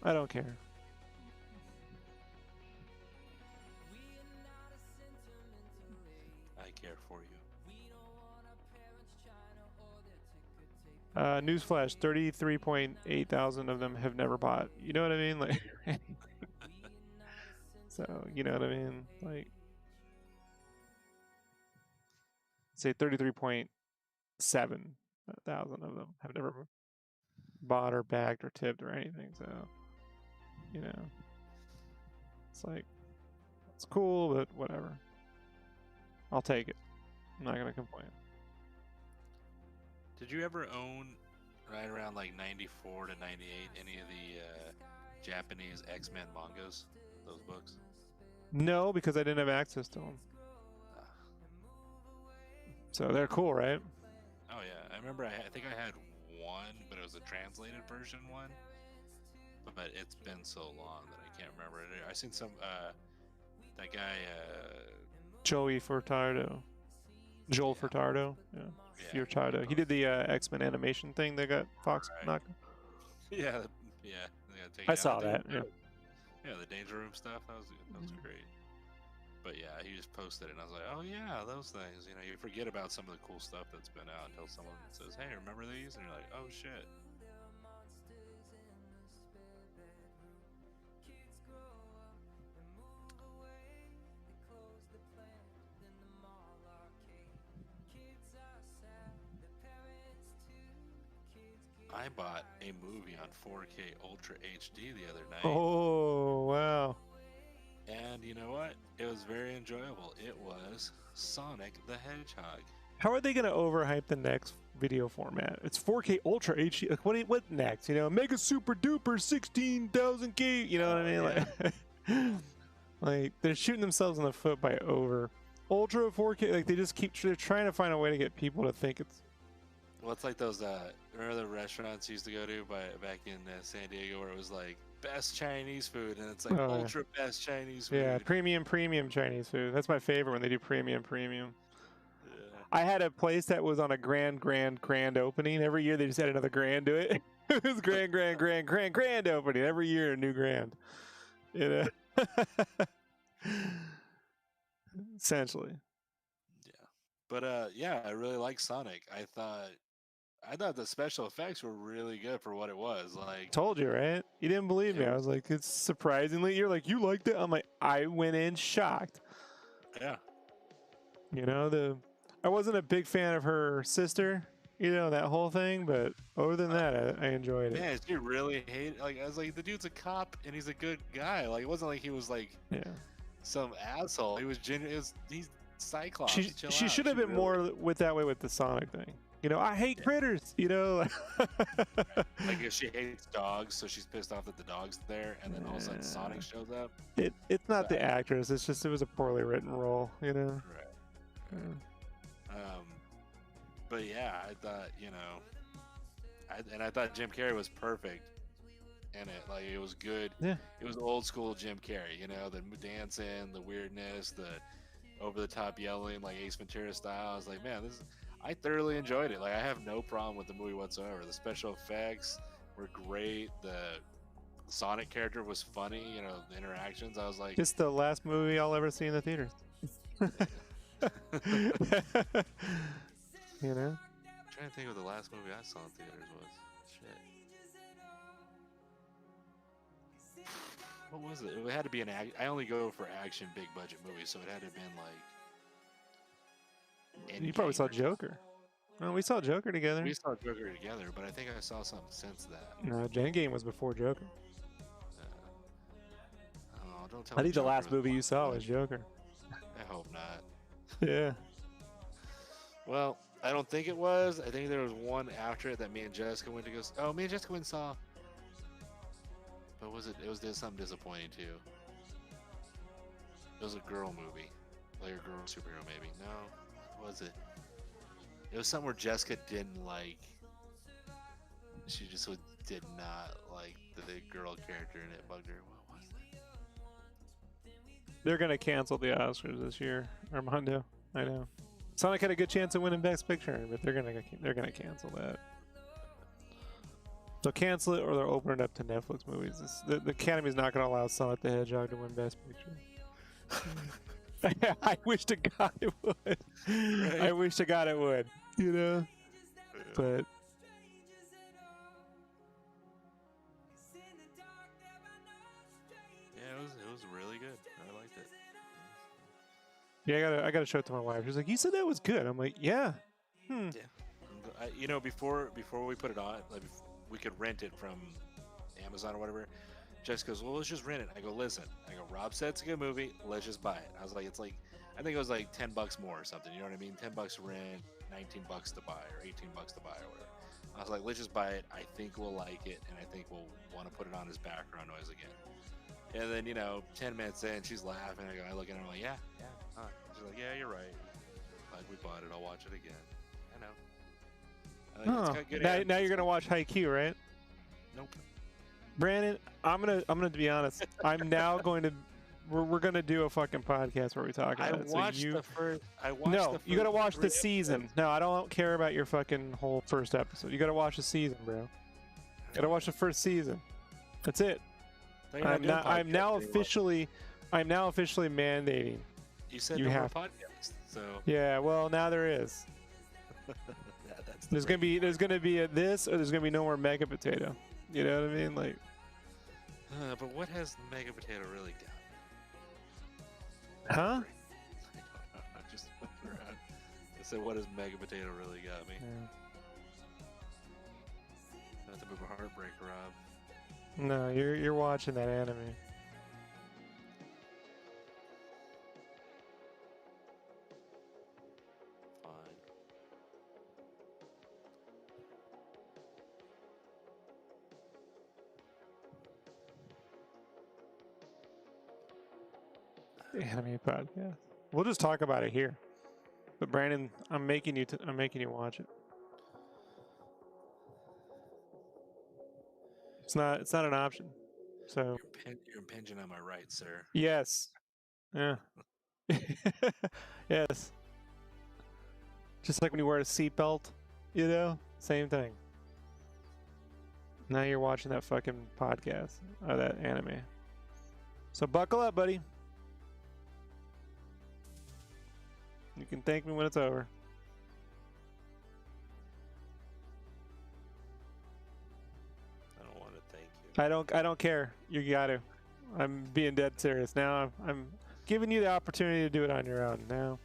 I don't care. We are not a sentimental age. I care for you. We don't want our parents trying to order ticker tape. Newsflash: 33.8 thousand of them have never bought. You know what I mean? Like, so you know what I mean? Like, say 33.7 thousand of them have never bought or bagged or tipped or anything. So, you know, it's like, it's cool, but whatever. I'll take it. I'm not gonna complain. Did you ever own, right around like 94 to 98, any of the Japanese X-Men mangas? Those books? No, because I didn't have access to them. So they're cool, right? Oh yeah, I remember. I think I had one, but it was a translated version one. But it's been so long that I can't remember it. I seen some that guy. Joey Furtado. Joel Furtado. Yeah. Yeah. Furtado. He did the X-Men animation thing that got Fox Right. knocked. Yeah, yeah. They gotta take I it saw out. that. Yeah. Yeah, the Danger Room stuff. That was great. But yeah, he just posted it, and I was like, oh yeah, those things. You know, you forget about some of the cool stuff that's been out until someone says, hey, remember these? And you're like, oh shit. I bought a movie on 4K Ultra HD the other night. Oh wow. And you know what? It was very enjoyable. It was Sonic the Hedgehog. How are they gonna overhype the next video format? It's 4K Ultra HD. Like, what next? You know, Mega Super Duper 16,000K. You know what I mean? Like, like they're shooting themselves in the foot by over Ultra 4K. Like they're trying to find a way to get people to think it's. Well, it's like those. Remember the restaurants you used to go to back in San Diego, where it was like best Chinese food, and it's like Oh, yeah. ultra best Chinese food. Yeah, premium Chinese food. That's my favorite when they do premium. Yeah. I had a place that was on a grand opening. Every year they just add another grand to it. It was grand opening. Every year a new grand. You know? Essentially. Yeah. But yeah, I really like Sonic. I thought the special effects were really good for what it was. Like, Told you, right? You didn't believe me. I was like, it's surprisingly. You're like, you liked it? I'm like, I went in shocked. yeah. You know, I wasn't a big fan of her sister, you know, that whole thing, but other than that, I enjoyed it. Man, she really hated. Like, I was like, the dude's a cop and he's a good guy. Like, it wasn't like he was like Yeah. some asshole. He was genuine. He's Cyclops. She Chill she out. should have been more with that way with the Sonic thing. You know, I hate critters. You know, Like, if she hates dogs, so she's pissed off that the dog's there, and then all of a sudden Sonic shows up. it's not the actress. It's just it was a poorly written role. You know. Right. But yeah, I thought, you know, I thought Jim Carrey was perfect in it. Like, it was good. Yeah. It was old school Jim Carrey. You know, the dancing, the weirdness, the over the top yelling, like Ace Ventura style. I was like, man, I thoroughly enjoyed it. Like, I have no problem with the movie whatsoever. The special effects were great. The Sonic character was funny. You know, the interactions. I was like, It's the last movie I'll ever see in the theaters. You know. I'm trying to think of the last movie I saw in theaters was. Shit. What was it? It had to be an I only go for action, big budget movies, so it had to have been like. You probably saw Joker. Well, we saw Joker together. We saw Joker together, but I think I saw something since that. No, Endgame was before Joker. Oh, don't tell I me think the Joker last was movie you one. saw was Joker. I hope not. Yeah. Well, I don't think it was. I think there was one after it that me and Jessica went to go. Oh, me and Jessica went and saw. But was it? It was something disappointing too. It was a girl movie, like a girl superhero maybe. No, what was it? It was something where Jessica didn't like. She just did not like the girl character, and it bugged her. What was it? They're gonna cancel the Oscars this year, Armando. I know. Sonic had a good chance of winning Best Picture, but they're gonna cancel that. They'll cancel it, or they'll open it up to Netflix movies. The Academy's not gonna allow Sonic the Hedgehog to win Best Picture. I wish to God it would. Right. I wish to God it would. You know, but. Yeah, it was really good. I liked it. Yeah, I gotta show it to my wife. She's like, "You said that was good." I'm like, "Yeah." Yeah. You know, before we put it on, like, we could rent it from Amazon or whatever. Jessica goes, "Well, let's just rent it." I go, "Listen," I go, "Rob said it's a good movie. Let's just buy it." I was like, "It's like, I think it was like $10 more or something. You know what I mean? $10 to rent, $19 to buy, or $18 to buy, or whatever." I was like, "Let's just buy it. I think we'll like it, and I think we'll want to put it on as background noise again." And then, you know, 10 minutes in, she's laughing. I look at her, I'm like, "Yeah, huh." She's like, "Yeah, you're right. Like, we bought it. I'll watch it again." I know. It's Oh, got good now you're gonna watch Haikyuu, right? Nope. Brandon, I'm gonna be honest. I'm now going to we're gonna do a fucking podcast where we talk I about it. So watched you the first. I watched no, the you gotta first watch 3 the season. No, I don't care about your fucking whole first episode. You gotta watch the season, bro. You gotta watch the first season. That's it. I'm now officially mandating. You said you no more have- podcast, so Yeah, well now there is. yeah, that's the There's gonna be a this, or there's gonna be no more Mega Potato. You know what I mean? Like, But what has Mega Potato really got? huh? I don't know. I'm just fucking around. I said, what has Mega Potato really got me? Yeah. Not to move a heartbreak, Rob. No, you're watching that anime. Fine. Anime podcast. We'll just talk about it here. But Brandon, I'm making you watch it. It's not an option. So You're impinging on my rights, sir. yes. Yeah. Yes. Just like when you wear a seatbelt, you know? Same thing. Now you're watching that fucking podcast or that anime. So buckle up, buddy. You can thank me when it's over. I don't want to thank you. I don't care. You got to. I'm being dead serious. Now I'm giving you the opportunity to do it on your own. Now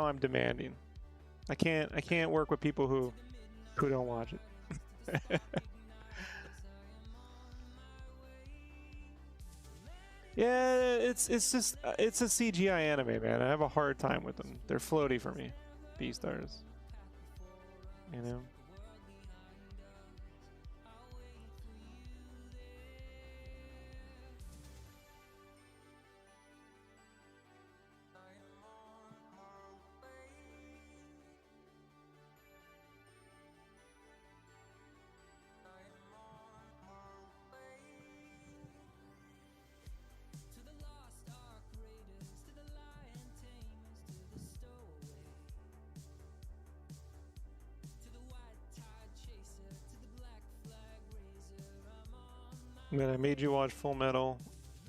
I'm demanding. I can't work with people who don't watch it. Yeah, it's just it's a CGI anime, man. I have a hard time with them. They're floaty for me, Beastars. You know. And then I made you watch Full Metal.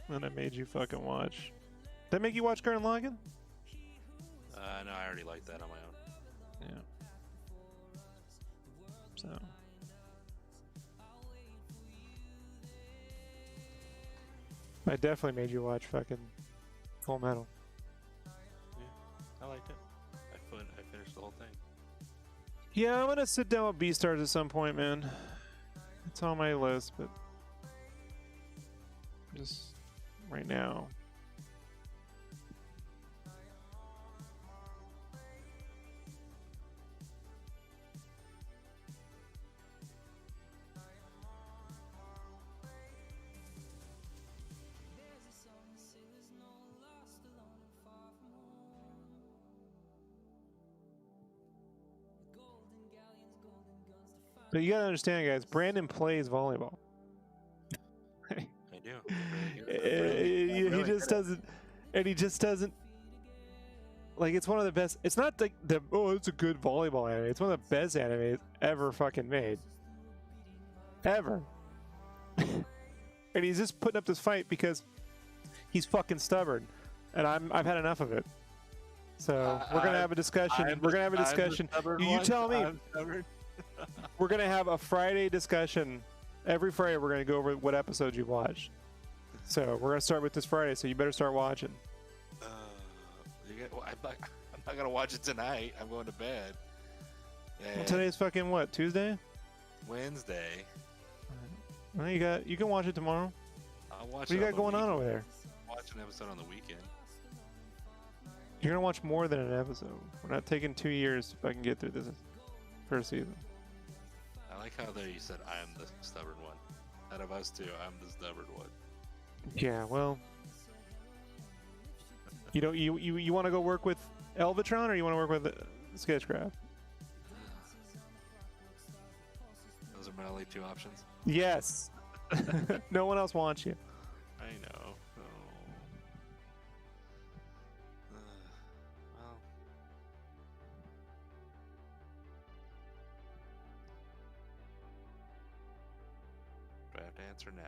And I made you fucking watch. Did I make you watch Gurren Lagann? No, I already like that on my own. Yeah. So. I definitely made you watch fucking Full Metal. I liked it. I finished the whole thing. Yeah, I'm gonna sit down with Beastars at some point, man. It's on my list, but just right now. But you gotta understand, guys, Brandon plays volleyball. I do. I'm really good. He just doesn't, and he just doesn't. Like, it's one of the best. It's not like it's a good volleyball anime. It's one of the best animes ever fucking made. Ever. And he's just putting up this fight because he's fucking stubborn, and I've had enough of it. So we're gonna have a discussion. We're gonna have a discussion. You tell me. We're gonna have a Friday discussion. Every Friday, we're gonna go over what episodes you watched. So we're gonna start with this Friday. So you better start watching. I'm not gonna watch it tonight. I'm going to bed. Well, today's fucking what? Tuesday? Wednesday. Well, you can watch it tomorrow. I'll watch. What do you got going on over there? Watch an episode on the weekend. You're gonna watch more than an episode. We're not taking 2 years if I can get through this first season. I like how there you said I'm the stubborn one. Out of us two, I'm the stubborn one. Yeah, well, you want to go work with Elvatron, or you want to work with Sketchcraft? Those are my only two options. Yes. No one else wants you. I know. Oh. Well. Do I have to answer now?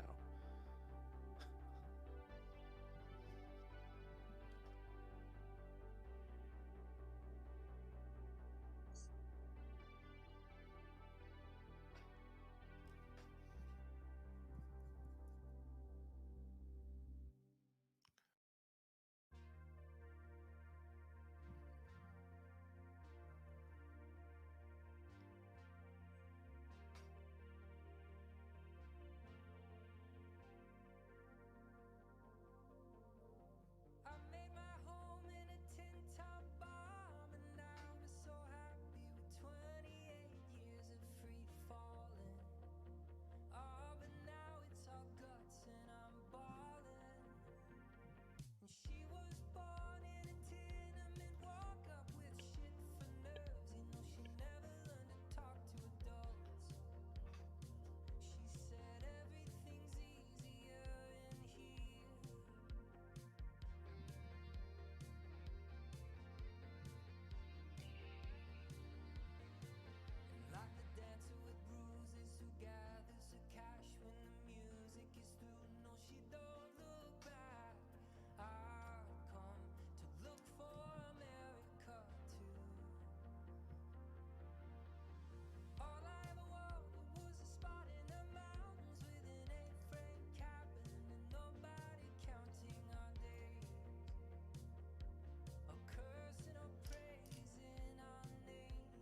I made my home in a tin top bomb, and I was so happy with 28 years of free falling. Oh, but now it's all guts and I'm balling. And she was born in a tenement, woke up with shit for nerves. You know, she never learned to talk to adults. She said everything's easier in here. Like the dancer with bruises who gathers the cash when the music is through. No, she don't look back. I've come to look for America too. All I ever wanted was a spot in the mountains with an 8-frame cabin and nobody counting our days, or cursing or praising our name.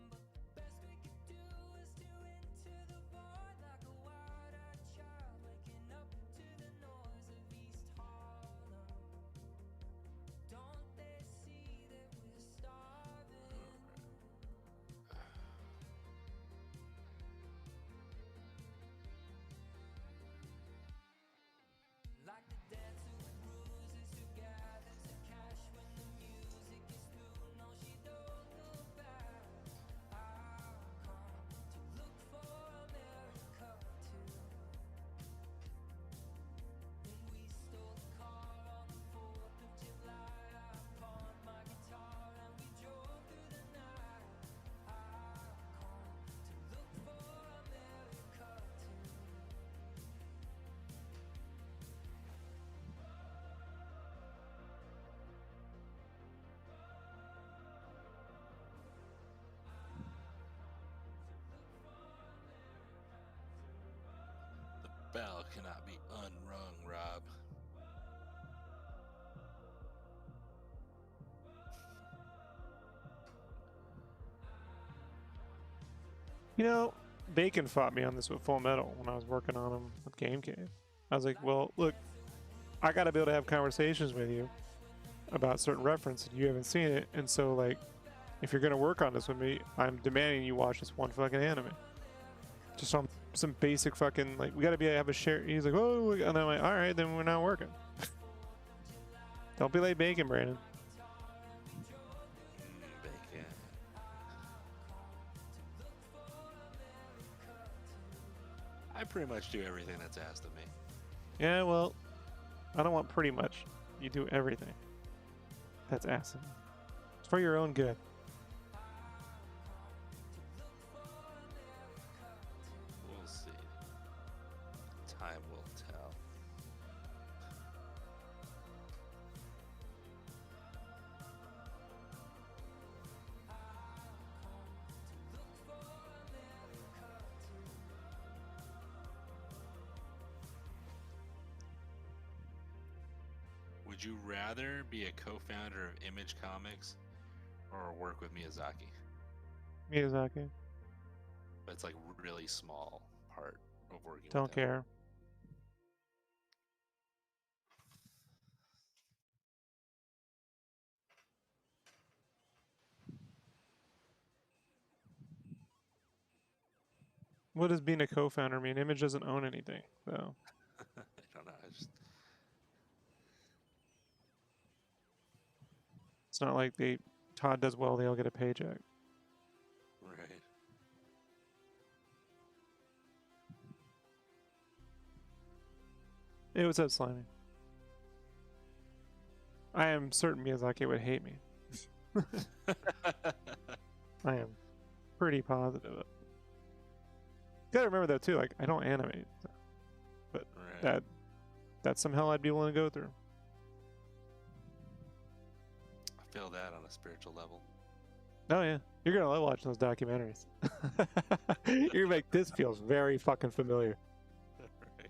But the best we could do was to enter the void like a wide-eyed child waking up to the noise of East Harlem. Don't they see that we're starving? Like the dancer with bruises who gathers the cash when the music is through. No, she don't look back. I've come to look for America too. And we stole a car on the 4th of July. I pawned my guitar and we drove through the night. I've come to look for America too. The bell cannot be unrung, Rob. You know, Bacon fought me on this with Full Metal when I was working on him with Game Cave. I was like, well, look, I got to be able to have conversations with you about certain reference and you haven't seen it. And so, like, if you're going to work on this with me, I'm demanding you watch this one fucking anime. Just some basic fucking, like, we got to be have a share. He's like, oh, and I'm like, all right, then we're not working. Don't be like Bacon, Brandon. Bacon. I pretty much do everything that's asked of me. Yeah, well, I don't want pretty much. You do everything. That's awesome. It's for your own good. We'll see. Time will tell. Would you rather be a co-founder of Image Comics or work with Miyazaki? Miyazaki. But it's like really small part of working Don't with him. care. What does being a co-founder mean? Image doesn't own anything, so I don't know. it's not like Todd does well, they all get a paycheck. Right. It was that slimy. I am certain Miyazaki would hate me. I am pretty positive of it. Gotta remember though too, like I don't animate, so- but Right. that's some hell I'd be willing to go through. I feel that on a spiritual level. Oh yeah, you're gonna love watching those documentaries. You're like, this feels very fucking familiar. Right.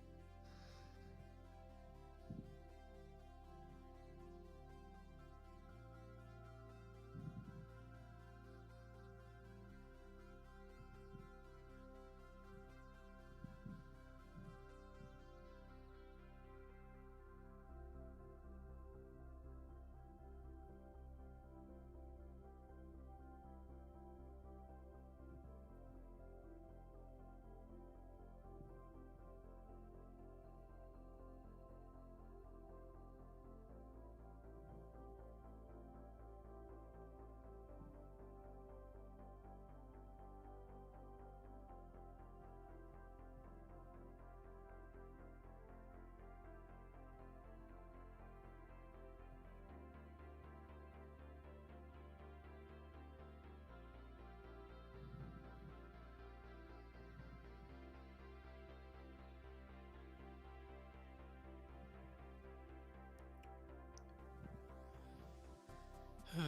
Oh, man.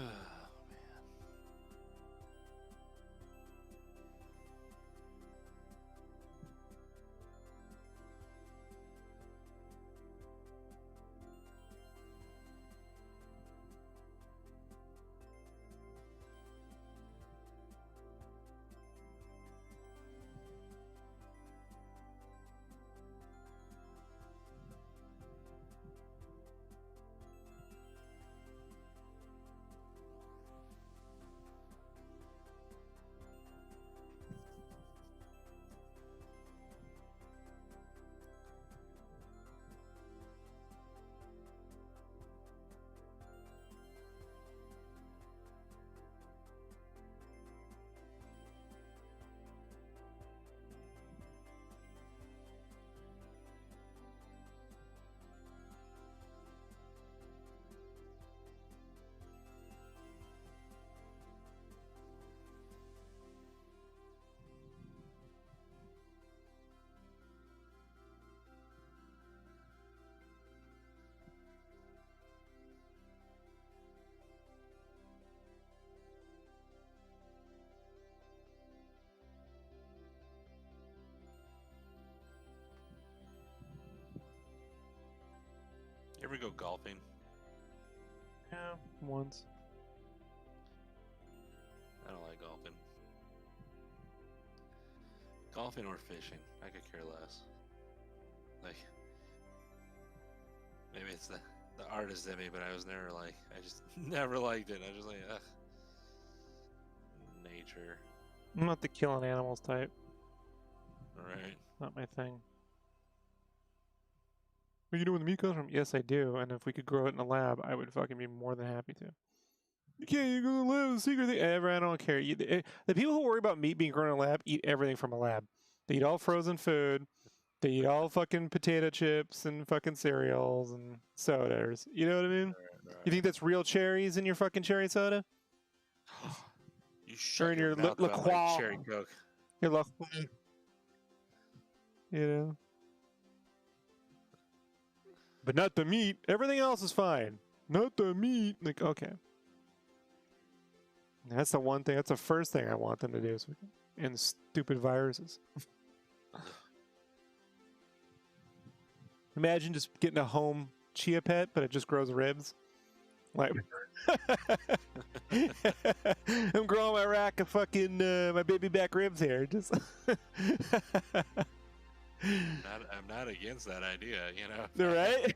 You ever go golfing? Yeah, once. I don't like golfing. Golfing or fishing, I could care less. Like, maybe it's the artist in me, but I was never like, I just never liked it. I was just like, ugh. Nature, I'm not the killing animals type. right? Not my thing. Well, you know where the meat comes from? Yes, I do. And if we could grow it in a lab, I would fucking be more than happy to. You can't. You go to the lab. The secret thing. Ever. I don't care. The people who worry about meat being grown in a lab eat everything from a lab. They eat all frozen food. They eat all fucking potato chips and fucking cereals and sodas. You know what I mean? You think that's real cherries in your fucking cherry soda? You shut Or in your your mouth about La my Croix. cherry coke. Your La Croix. You know? But not the meat. Everything else is fine. Not the meat. Like, okay. That's the one thing. That's the first thing I want them to do. Is and stupid viruses. Imagine just getting a home chia pet, but it just grows ribs. Like, I'm growing my rack of fucking my baby back ribs here. Just I'm not against that idea, you know. right?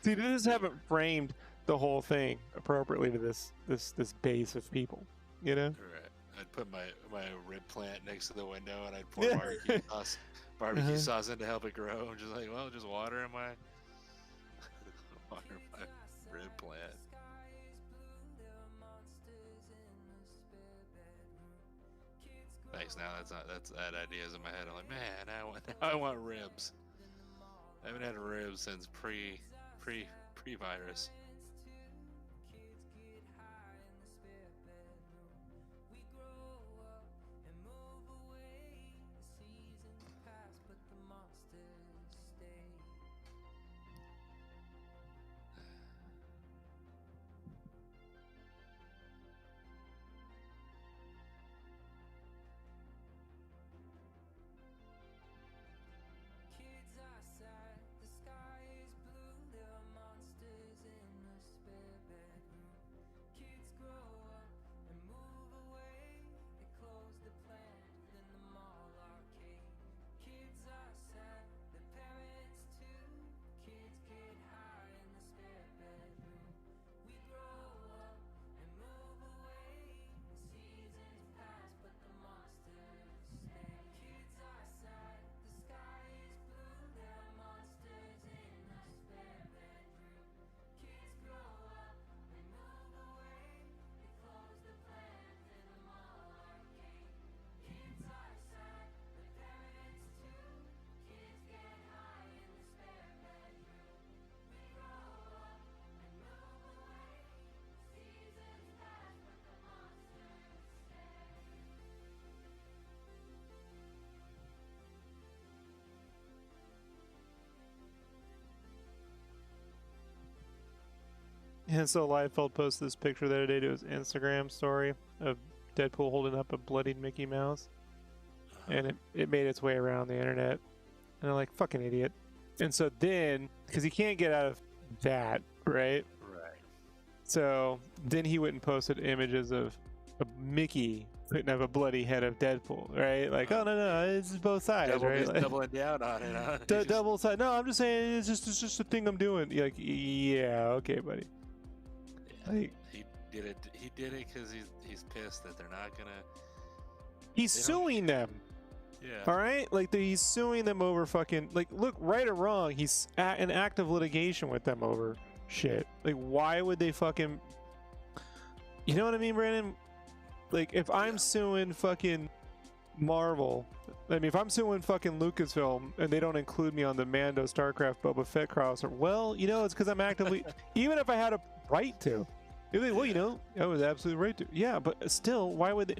See, they just haven't framed the whole thing appropriately to this base of people. You know? Right. I'd put my rib plant next to the window, and I'd pour Yeah. barbecue sauce in to help it grow. I'm just like, well, just water my rib plant. Nice. Now that's that idea's in my head. I'm like, man, I want ribs. I haven't had ribs since pre-virus. And so Liefeld posted this picture the other day to his Instagram story of Deadpool holding up a bloodied Mickey Mouse. And it made its way around the internet. And I'm like, fucking idiot. And so then, because he can't get out of that, right? Right. So then he went and posted images of Mickey couldn't have a bloody head of Deadpool, right? Like, oh no, this is both sides, right? He's Like, doubling down on it, huh? double side. No, I'm just saying it's just a thing I'm doing. You're like, yeah, okay, buddy. Yeah, Like, he did it. He did it because he's pissed that they're not gonna. he's They don't- suing them. Yeah. All right, like he's suing them over fucking like look, right or wrong, he's in active litigation with them over shit. Like, why would they fucking? You know what I mean, Brandon? Like, if I'm suing fucking Marvel, I mean, if I'm suing fucking Lucasfilm and they don't include me on the Mando, Starcraft, Boba Fett crossover, well, you know, it's because I'm actively. Even if I had a right to, if they, well, you know, I was absolutely right to. Yeah, but still, why would they?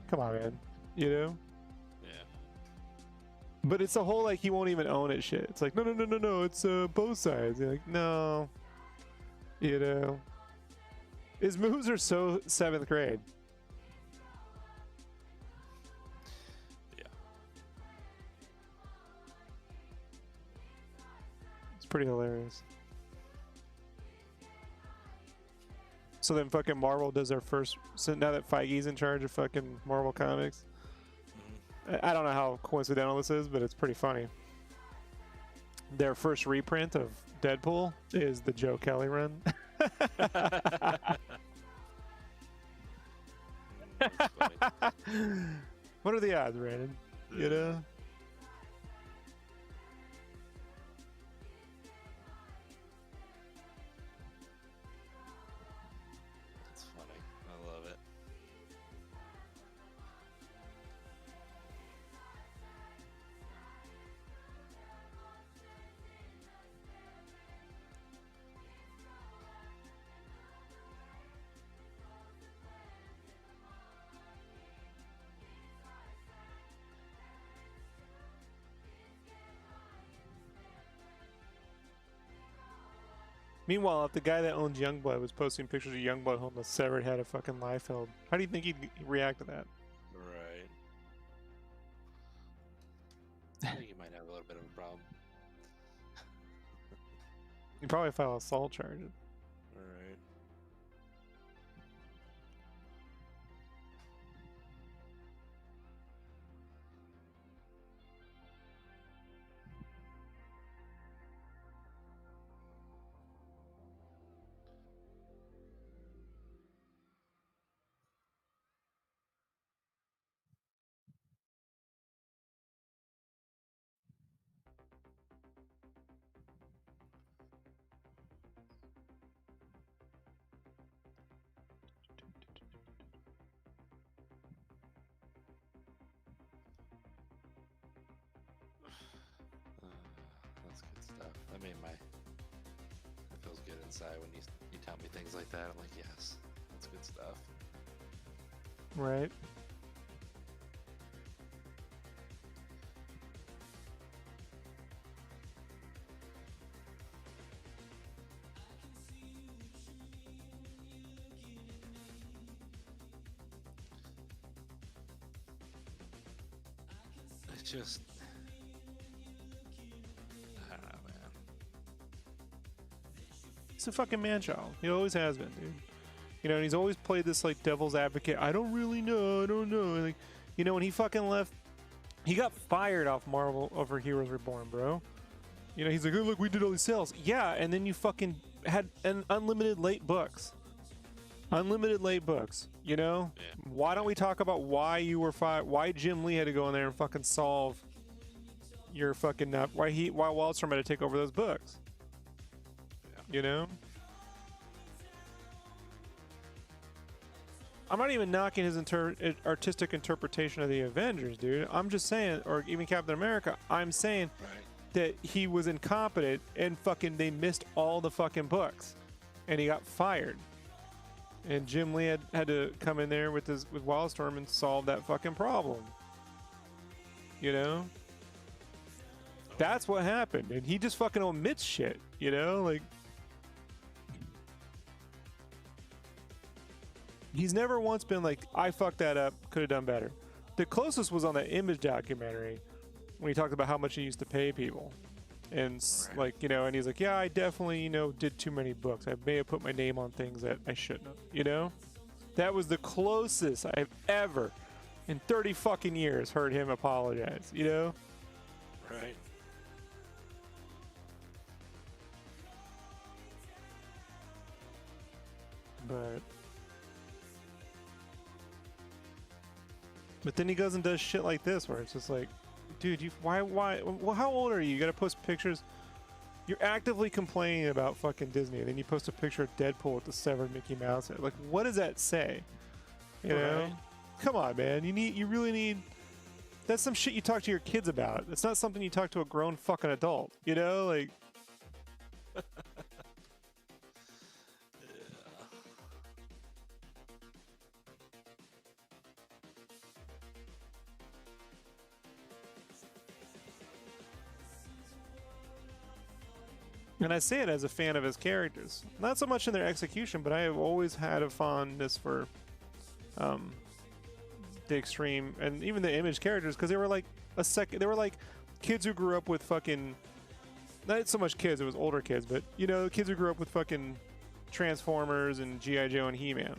Come on, man. You know. But it's the whole like he won't even own it shit. It's like no, it's both sides. You're like, no, you know, his moves are so 7th grade. Yeah. It's pretty hilarious. So then fucking Marvel does their first. So now that Feige's in charge of fucking Marvel Comics, I don't know how coincidental this is, but it's pretty funny. Their first reprint of Deadpool is the Joe Kelly run. What are the odds, Brandon? You know? That's funny. I love it. Meanwhile, if the guy that owns Youngblood was posting pictures of Youngblood holding a severed head of fucking Liefeld, how do you think he'd react to that? Right. I think you might have a little bit of a problem. He'd probably file assault charges. Right. good stuff. It feels good inside when you tell me things like that. I'm like, yes, that's good stuff. Right. It's just, I don't know, man. He's a fucking man-child. He always has been, dude. You know, and he's always played this, like, devil's advocate. I don't really know. I don't know. Like, you know, when he fucking left, he got fired off Marvel over Heroes Reborn, bro. You know, he's like, oh, look, we did all these sales. Yeah, and then you fucking had an unlimited late books. Unlimited late books, you know? Yeah. Why don't we talk about why you were fired? Why Jim Lee had to go in there and fucking solve your fucking... why Wallstrom had to take over those books? Yeah. You know? I'm not even knocking his artistic interpretation of the Avengers, dude. I'm just saying, or even Captain America, I'm saying Right. that he was incompetent and fucking they missed all the fucking books. And he got fired. And Jim Lee had to come in there with Wildstorm and solve that fucking problem. You know? That's what happened. And he just fucking omits shit, you know? Like, he's never once been like, I fucked that up, could have done better. The closest was on that Image documentary when he talked about how much he used to pay people. And Right. like, you know, and he's like, yeah, I definitely, you know, did too many books. I may have put my name on things that I shouldn't have, you know? That was the closest I've ever, in 30 fucking years, heard him apologize, you know? Right. But then he goes and does shit like this where it's just like, dude, why, well, how old are you? You gotta post pictures. You're actively complaining about fucking Disney, and then you post a picture of Deadpool with the severed Mickey Mouse head. Like, what does that say? You know? Right. Come on, man. You really need. That's some shit you talk to your kids about. It's not something you talk to a grown fucking adult. You know, like. And I say it as a fan of his characters. Not so much in their execution, but I have always had a fondness for the Extreme and even the Image characters because they were like they were like kids who grew up with fucking, not so much kids, it was older kids, but you know, kids who grew up with fucking Transformers and G.I. Joe and He-Man.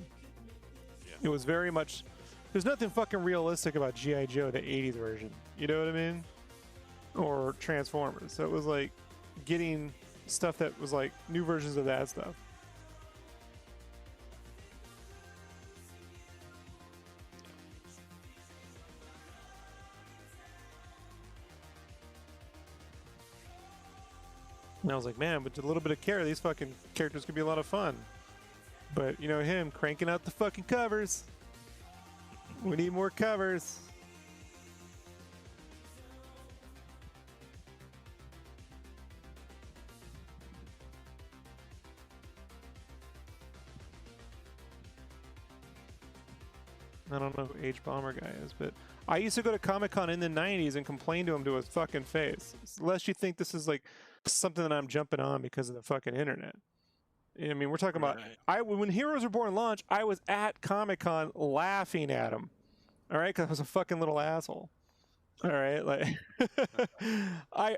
Yeah. It was very much, there's nothing fucking realistic about G.I. Joe, the 80s version. You know what I mean? Or Transformers. So it was like getting stuff that was like new versions of that stuff. And I was like, man, with a little bit of care, these fucking characters could be a lot of fun. But, you know, him cranking out the fucking covers. We need more covers. I don't know who H-Bomber guy is, but I used to go to Comic-Con in the 90s and complain to him to his fucking face. Lest you think this is like something that I'm jumping on because of the fucking internet. I mean, we're talking about... When Heroes Reborn launched, I was at Comic-Con laughing at him. All right? Because I was a fucking little asshole. All right? Like,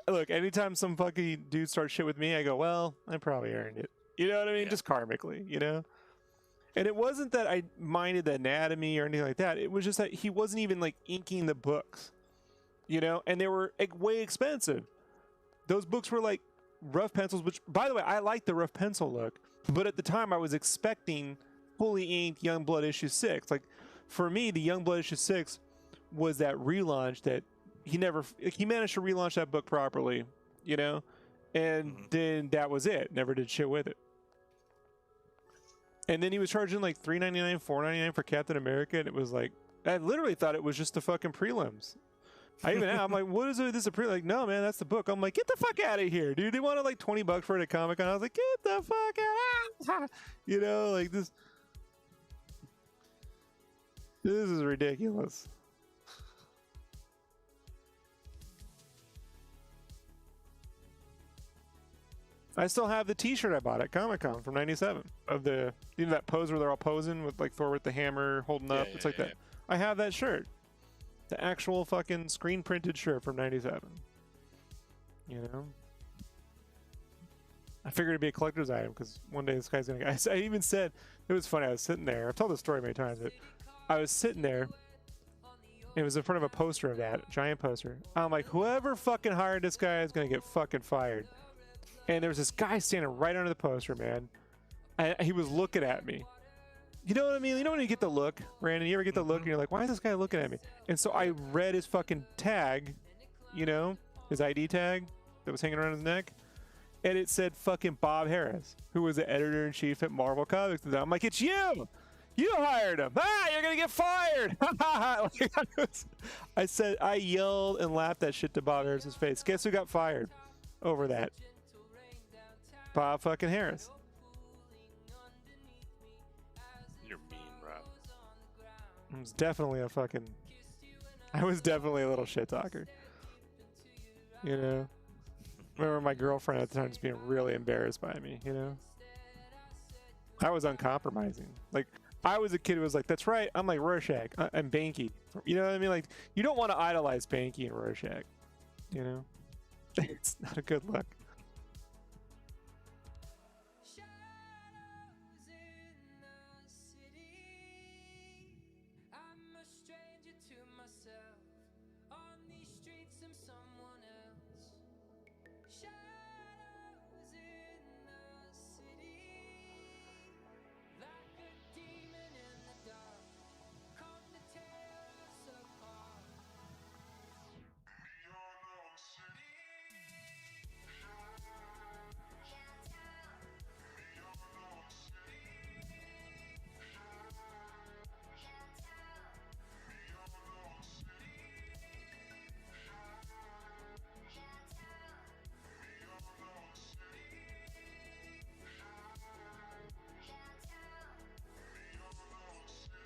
look, anytime some fucking dude starts shit with me, I go, well, I probably earned it. You know what I mean? Yeah. Just karmically, you know? And it wasn't that I minded the anatomy or anything like that. It was just that he wasn't even like inking the books, you know, and they were way expensive. Those books were like rough pencils, which, by the way, I like the rough pencil look, but at the time I was expecting fully inked Youngblood issue 6. Like, for me, the Youngblood issue 6 was that relaunch that he managed to relaunch that book properly, you know, and then that was it. Never did shit with it. And then he was charging like $3.99, $4.99 for Captain America, and it was like, I literally thought it was just the fucking prelims. I'm like, what is it? This is a pre? Like, no, man, that's the book. I'm like, get the fuck out of here, dude. They wanted like $20 for it at Comic-Con. I was like, get the fuck out. You know, like this. This is ridiculous. I still have the T-shirt I bought at Comic-Con from '97 of the, you know, that pose where they're all posing with like Thor with the hammer holding up. It's like that. I have that shirt, the actual fucking screen printed shirt from '97. You know, I figured it'd be a collector's item because one day this guy's gonna. I even said it was funny. I was sitting there. I've told this story many times, but I was sitting there. It was in front of a poster of that giant poster. I'm like, whoever fucking hired this guy is gonna get fucking fired. And there was this guy standing right under the poster, man. And he was looking at me. You know what I mean? You know when you get the look, Brandon? You ever get the look and you're like, why is this guy looking at me? And so I read his fucking tag, you know, his ID tag that was hanging around his neck. And it said fucking Bob Harris, who was the editor-in-chief at Marvel Comics. And I'm like, it's you! You hired him! Ah, you're gonna get fired! I yelled and laughed that shit to Bob Harris's face. Guess who got fired over that? Bob fucking Harris. You're mean, Rob. I was definitely a little shit talker. You know? Remember my girlfriend at the time just being really embarrassed by me, you know? I was uncompromising. Like, I was a kid who was like, that's right, I'm like Rorschach. I'm Banky. You know what I mean? Like, you don't want to idolize Banky and Rorschach. You know? It's not a good look.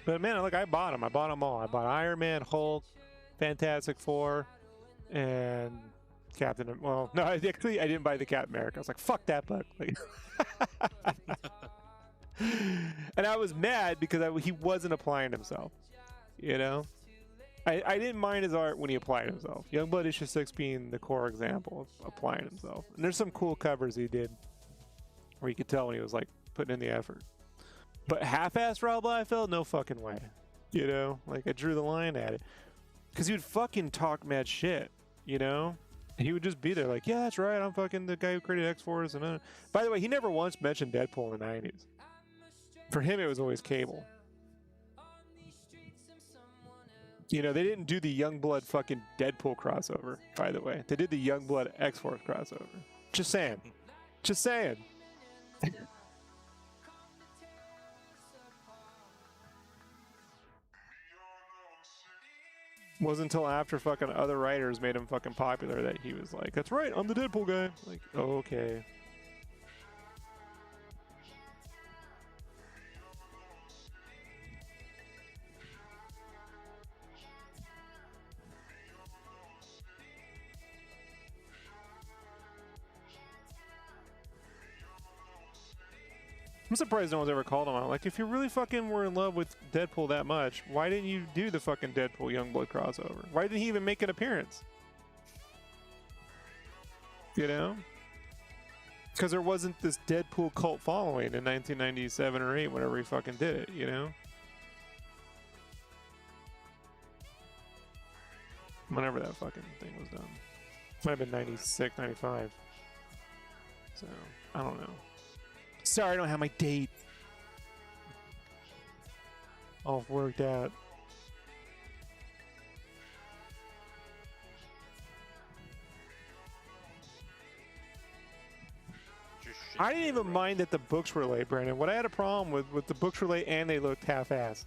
But man, look, I bought them. I bought them all. I bought Iron Man, Hulk, Fantastic Four, and Captain. Well, no, actually, I didn't buy the Captain America. I was like, fuck that book. Like, and I was mad because he wasn't applying himself. You know, I didn't mind his art when he applied himself. Youngblood issue 6 being the core example of applying himself. And there's some cool covers he did where you could tell when he was like putting in the effort. But half-assed Rob Liefeld, no fucking way. You know, like I drew the line at it because he would fucking talk mad shit. You know, and he would just be there like, yeah, that's right, I'm fucking the guy who created X-Force. And by the way, he never once mentioned Deadpool in the '90s. For him, it was always Cable. You know, they didn't do the Youngblood fucking Deadpool crossover. By the way, they did the Youngblood X-Force crossover. Just saying. Just saying. Wasn't until after fucking other writers made him fucking popular that he was like, that's right, I'm the Deadpool guy. Like, okay. I'm surprised no one's ever called him out. Like, if you really fucking were in love with Deadpool that much, why didn't you do the fucking Deadpool Youngblood crossover? Why didn't he even make an appearance? You know? Because there wasn't this Deadpool cult following in 1997 or 8, whenever he fucking did it, you know? Whenever that fucking thing was done. Might have been 96, 95. So, I don't know. Sorry, I don't have my date all worked out. I didn't even mind that the books were late, Brandon. What I had a problem with the books were late and they looked half-assed.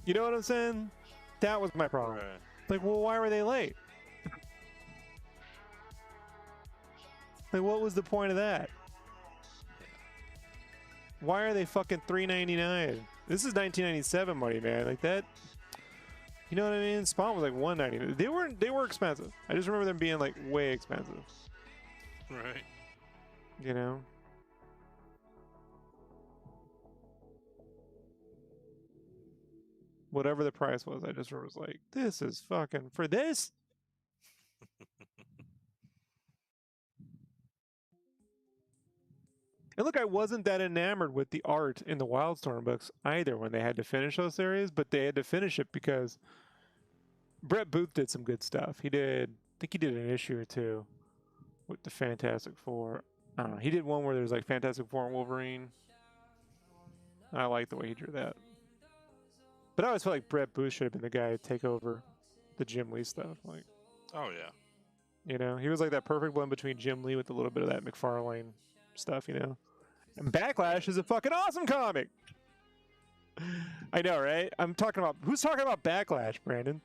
You know what I'm saying? That was my problem. Right. Like, well, why were they late? Like, what was the point of that? Why are they fucking $3.99? This is 1997 money, man. Like that. You know what I mean? Spawn was like $1.99. They were expensive. I just remember them being like way expensive. Right. You know. Whatever the price was, I just was like, this is fucking for this. And look, I wasn't that enamored with the art in the Wildstorm books either when they had to finish those series, but they had to finish it because Brett Booth did some good stuff. I think he did an issue or two with the Fantastic Four. I don't know. He did one where there's like Fantastic Four and Wolverine. I like the way he drew that. But I always felt like Brett Booth should have been the guy to take over the Jim Lee stuff. Like, Oh yeah. you know, he was like that perfect blend between Jim Lee with a little bit of that McFarlane stuff, you know. And Backlash is a fucking awesome comic. I know, right? Who's talking about Backlash, Brandon?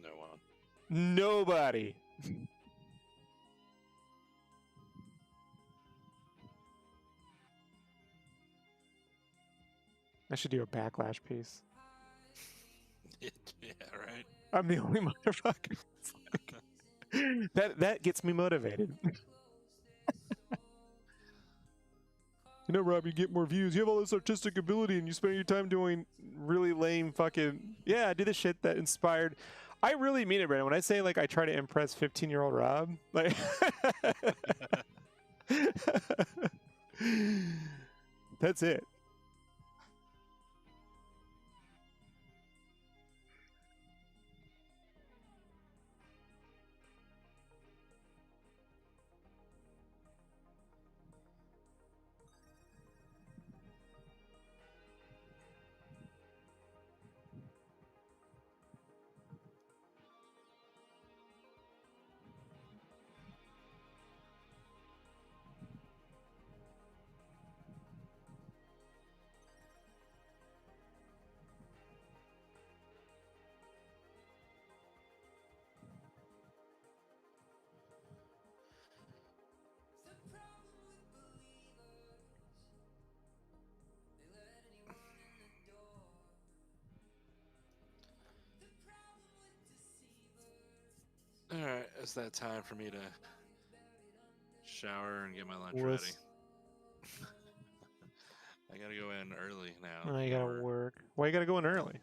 No one. Nobody. I should do a Backlash piece. Yeah, right. I'm the only motherfucker. that gets me motivated. You know, Rob, you get more views. You have all this artistic ability, and you spend your time doing really lame fucking... Yeah, I do the shit that inspired... I really mean it, Brandon. When I say, like, I try to impress 15-year-old Rob, like... That's it. Alright, it's that time for me to shower and get my lunch Wuss. ready. I gotta go in early now. Oh, you gotta We're work. Why you gotta go in early?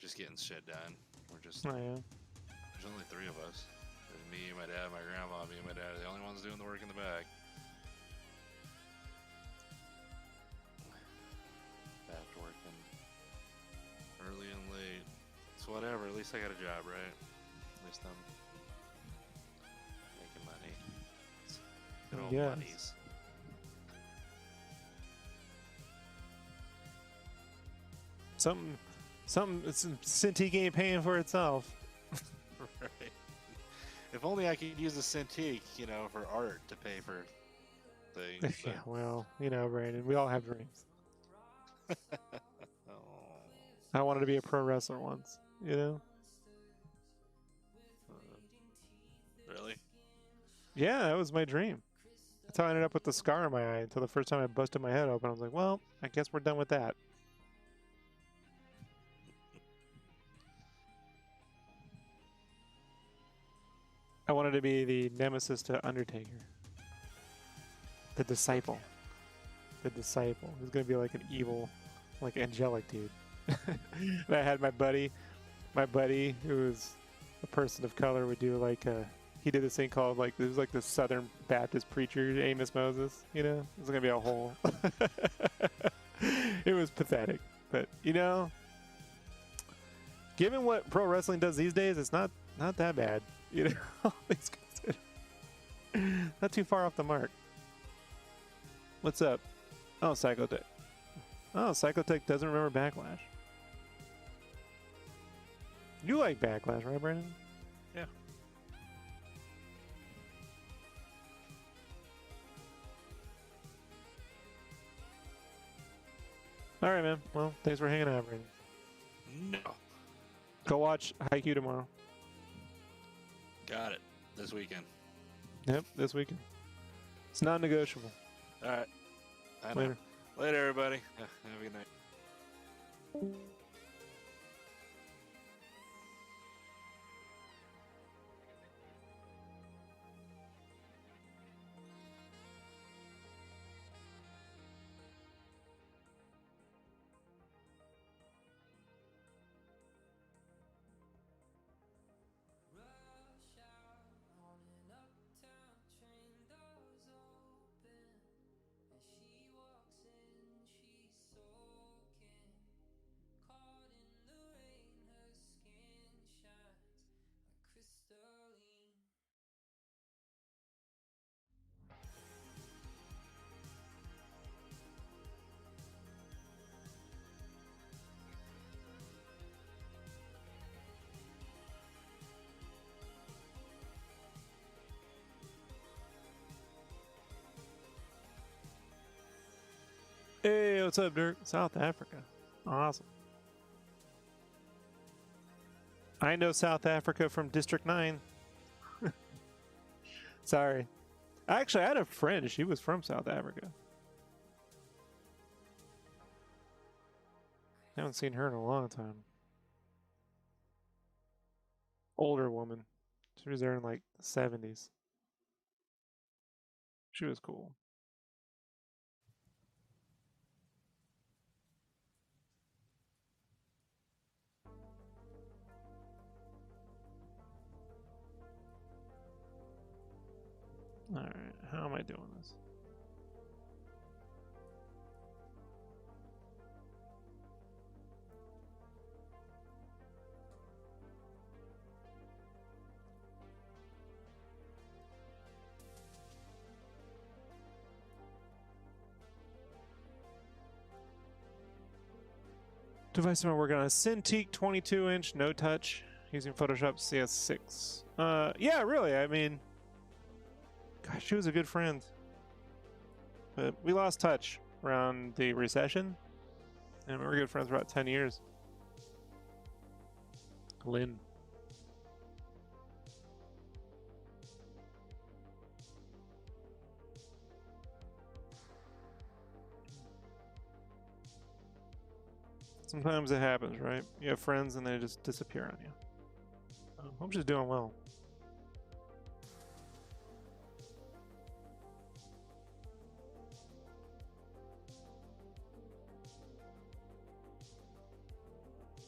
just getting shit done. We're just Oh, yeah. There's only 3 of us. There's me, my dad, my grandma. Me and my dad are the only ones doing the work in the back. Back to working early and late. It's whatever. At least I got a job, right? At least I'm making money. It's good old Yes. monies. Some Cintiq ain't paying for itself. Right. If only I could use a Cintiq, you know, for art to pay for things. Yeah, well, you know, Brandon, we all have dreams. Oh. I wanted to be a pro wrestler once, you know? Really? Yeah, that was my dream. That's how I ended up with the scar on my eye until the first time I busted my head open. I was like, well, I guess we're done with that. I wanted to be the nemesis to Undertaker. The disciple. The disciple. He's going to be like an evil, like angelic dude. And I had my buddy who was a person of color would do like he did this thing called like, it was like the Southern Baptist preacher, Amos Moses, you know? It was going to be a whole... It was pathetic. But, you know, given what pro wrestling does these days, it's not that bad. You know, all things considered. Not too far off the mark. What's up? Oh, Psychotech. Oh, Psychotech doesn't remember Backlash. You like Backlash, right, Brandon? Yeah. All right, man. Well, thanks for hanging out, Brandon. No. Go watch Haikyuu tomorrow. Got it. This weekend. Yep, this weekend. It's not negotiable. All right. I know. Later. Later, everybody. Have a good night. Rush out on an uptown train, doors open, and she walks in, she's soaking, caught in the rain, her skin shines like crystalline. Hey, what's up, Dirk? South Africa. Awesome. I know South Africa from District 9. Sorry. Actually, I had a friend. She was from South Africa. Haven't seen her in a long time. Older woman. She was there in like the 70s. She was cool. Alright, how am I doing this? Device I'm working on a Cintiq 22-inch, no touch, using Photoshop CS6. Yeah, really. I mean, gosh, she was a good friend. But we lost touch around the recession, and we were good friends for about 10 years. Lynn. Sometimes it happens, right? You have friends and they just disappear on you. I'm just doing well.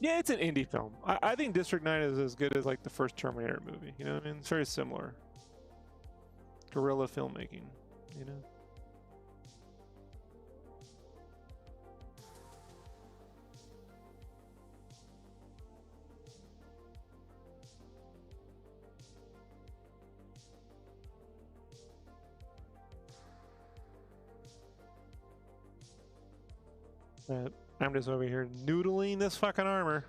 Yeah, it's an indie film. I think District 9 is as good as like the first Terminator movie. You know what I mean? It's very similar. Guerrilla filmmaking, you know? But I'm just over here noodling this fucking armor.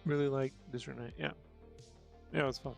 Really like District 9. Yeah. Yeah, it was fun.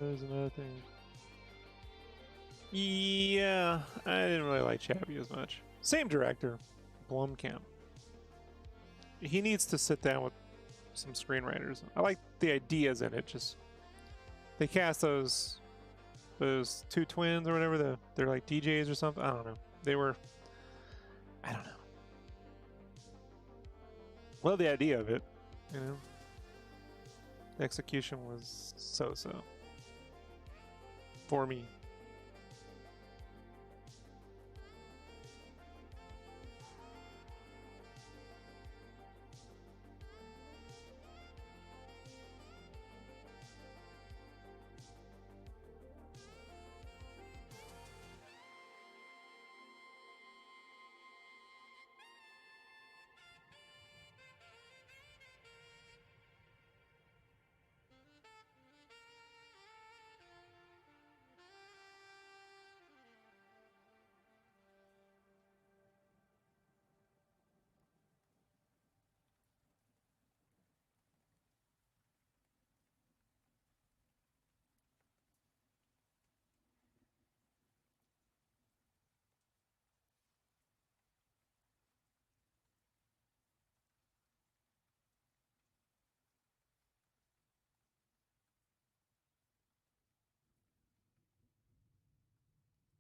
There's another thing. Yeah, I didn't really like Chappie as much. Same director, Blomkamp. He needs to sit down with some screenwriters. I like the ideas in it. Just they cast those two twins or whatever. They're like DJs or something. I don't know. They were. I don't know. Love the idea of it. You know. The execution was so-so. For me.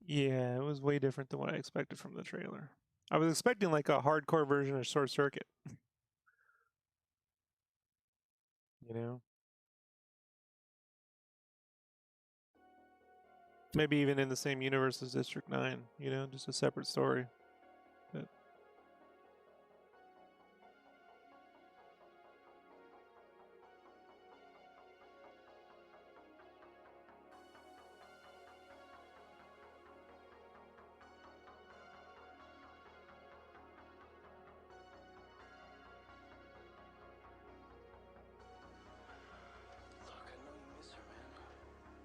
Yeah, it was way different than what I expected from the trailer. I was expecting like a hardcore version of Short Circuit. You know? Maybe even in the same universe as District 9, you know, just a separate story. But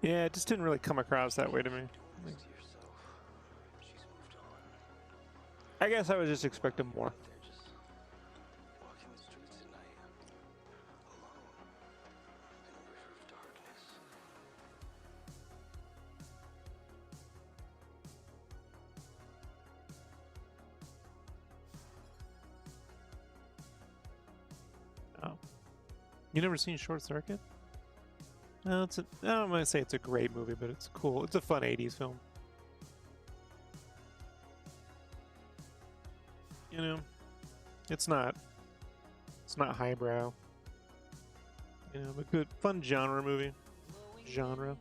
yeah, it just didn't really come across that way to me. Like, I guess I was just expecting more. Oh. You never seen Short Circuit? No, I don't want to say it's a great movie, but it's cool. It's a fun 80s film. You know, it's not highbrow. You know, but good, fun genre movie. Genre.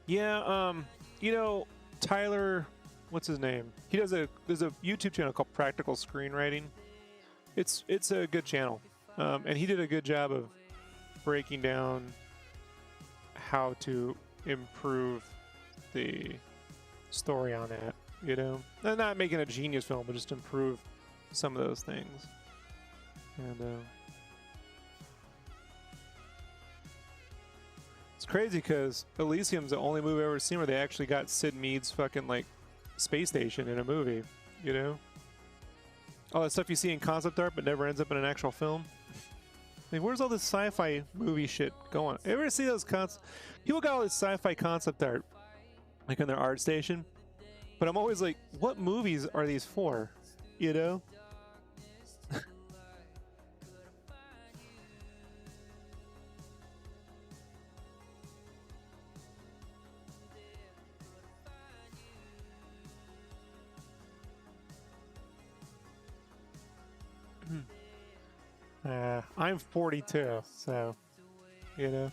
Yeah, you know, Tyler, what's his name? There's a YouTube channel called Practical Screenwriting. It's a good channel. And he did a good job of breaking down how to improve the story on that, you know? And not making a genius film, but just improve some of those things. And It's crazy because Elysium's the only movie I've ever seen where they actually got Sid Mead's fucking like space station in a movie. You know, all that stuff you see in concept art but never ends up in an actual film. Like, where's all this sci-fi movie shit going? You ever see those people got all this sci-fi concept art like on their art station, but I'm always like, what movies are these for? You know? I'm 42, so, you know.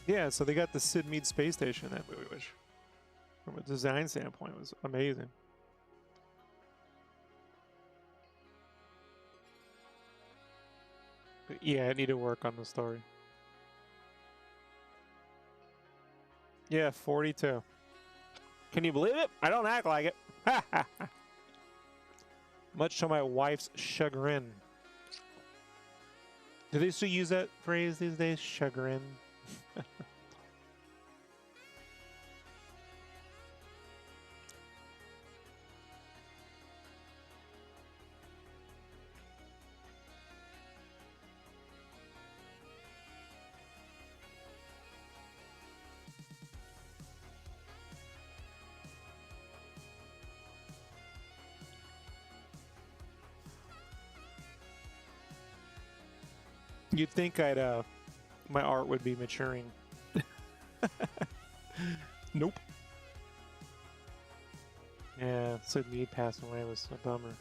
Yeah, so they got the Sid Mead space station in that movie, which, from a design standpoint, was amazing. But yeah, I need to work on the story. Yeah, 42. Can you believe it? I don't act like it. Much to my wife's chagrin. Do they still use that phrase these days? Chagrin? You'd think my art would be maturing. Nope. Yeah, Sid Mead passing away was a bummer.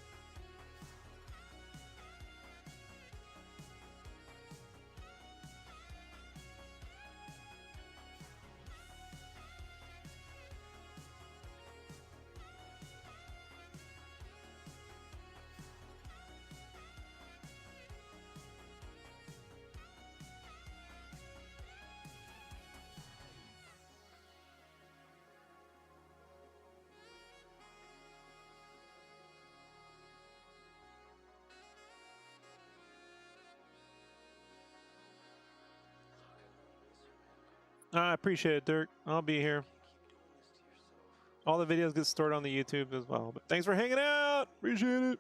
I appreciate it, Dirk. I'll be here. All the videos get stored on the YouTube as well. But thanks for hanging out. Appreciate it.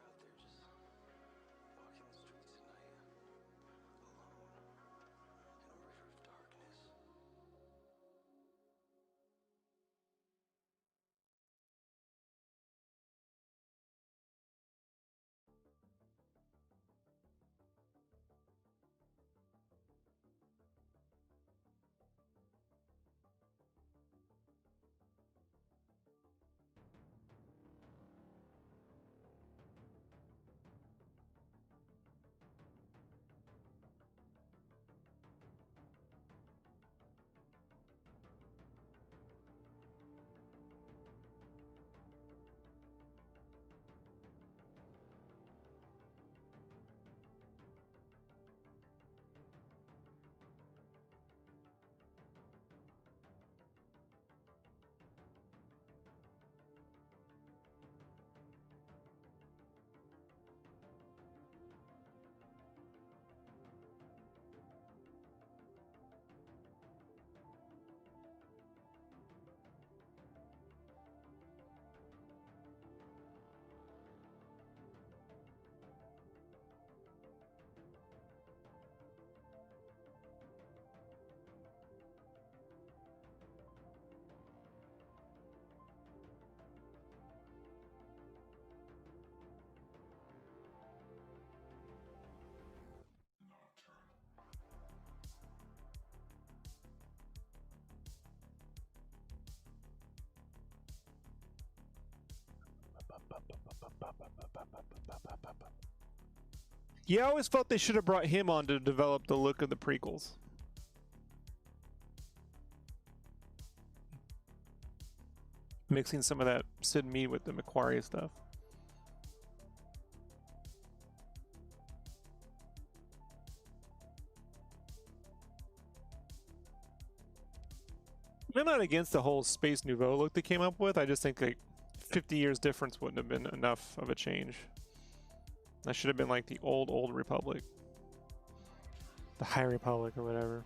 Yeah, I always felt they should have brought him on to develop the look of the prequels. mixing some of that Sid Mead with the Macquarie stuff. I'm not against the whole Space Nouveau look they came up with. I just think like 50 years difference wouldn't have been enough of a change. That should have been like the old Republic. The High Republic or whatever.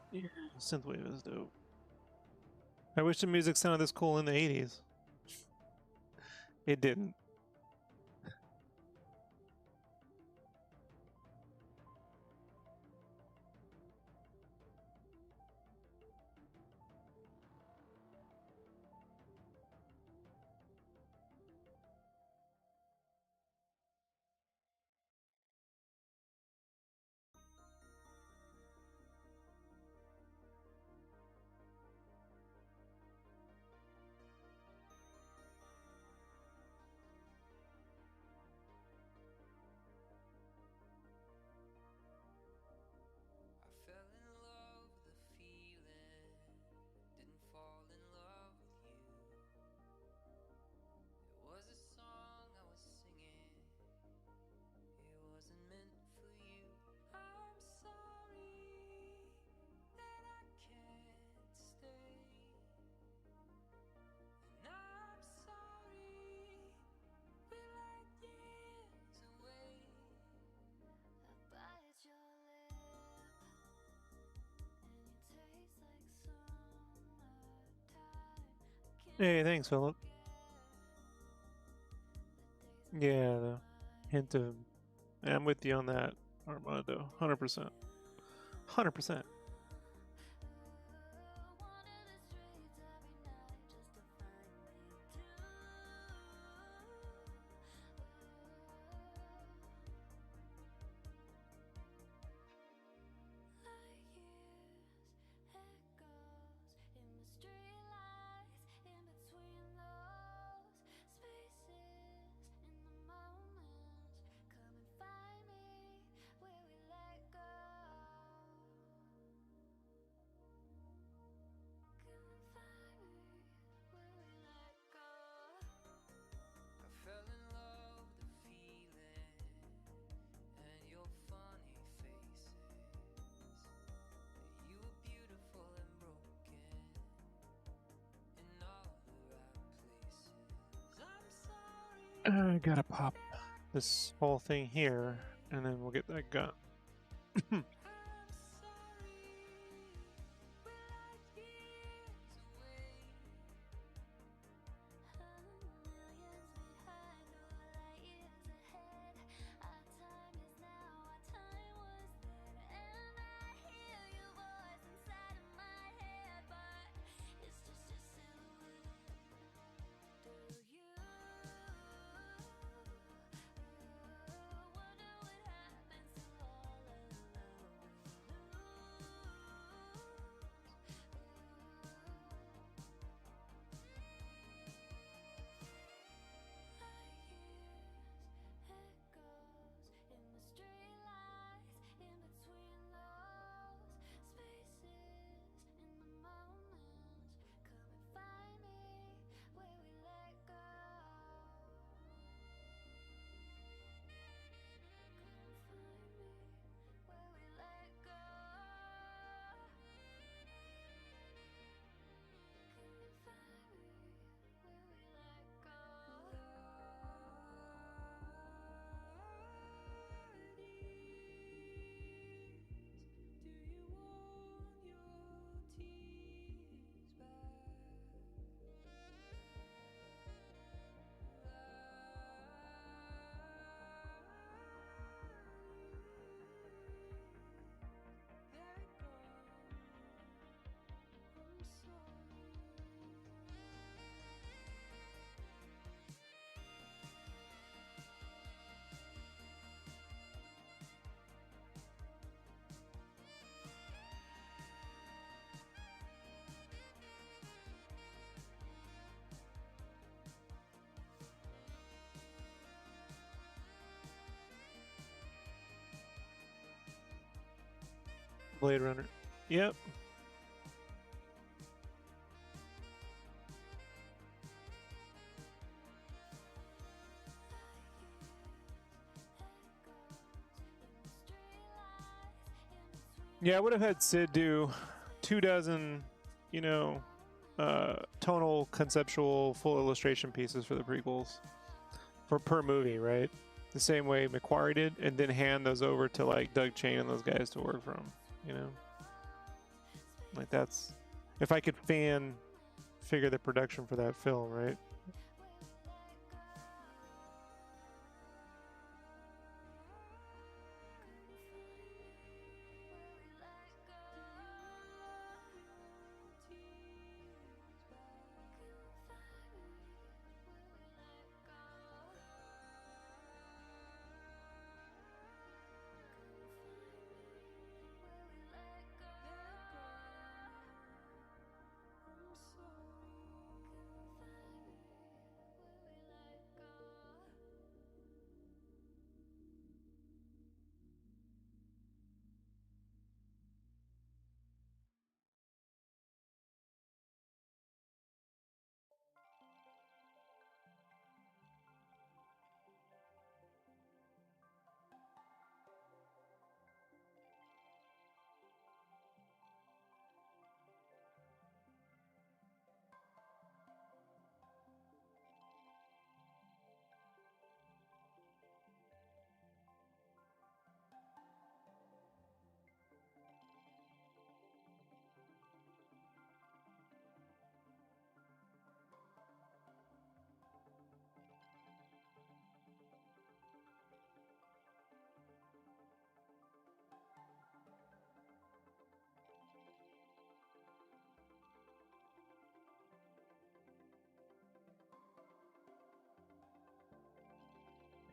Yeah, synthwave is dope. I wish the music sounded this cool in the 80s. It didn't. I fell in love with the feeling, didn't fall in love with you. It was a song I was singing, it wasn't meant for you. I'm sorry that I can't stay, and I'm sorry we're like years away. I bite your lip, and you taste like summertime. Hey, thanks, Philip. Yeah, the hint of. I'm with you on that, Armando. 100%. 100%. I fell in love with the feeling and your funny faces. You were beautiful and broken in all the right places. I'm sorry. I gotta pop this whole thing here, and then we'll get that gun. I'm sorry we're like years away. Millions behind, or light years ahead. Our time is now, our time was then. And I hear your voice inside of my head, but it's just your silhouette. Do you wonder what happens to all of the love we Blade Runner. Yep. Yeah, I would have had Sid do 24, you know, tonal, conceptual, full illustration pieces for the prequels for per movie, right? The same way McQuarrie did, and then hand those over to like Doug Chain and those guys to work from, you know? Like that's if I could fan figure the production for that film, right?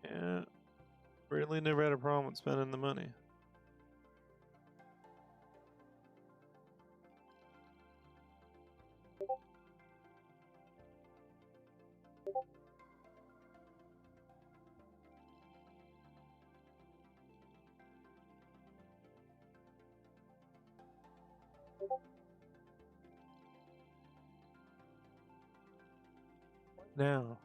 Yeah. Really never had a problem with spending the money. Now.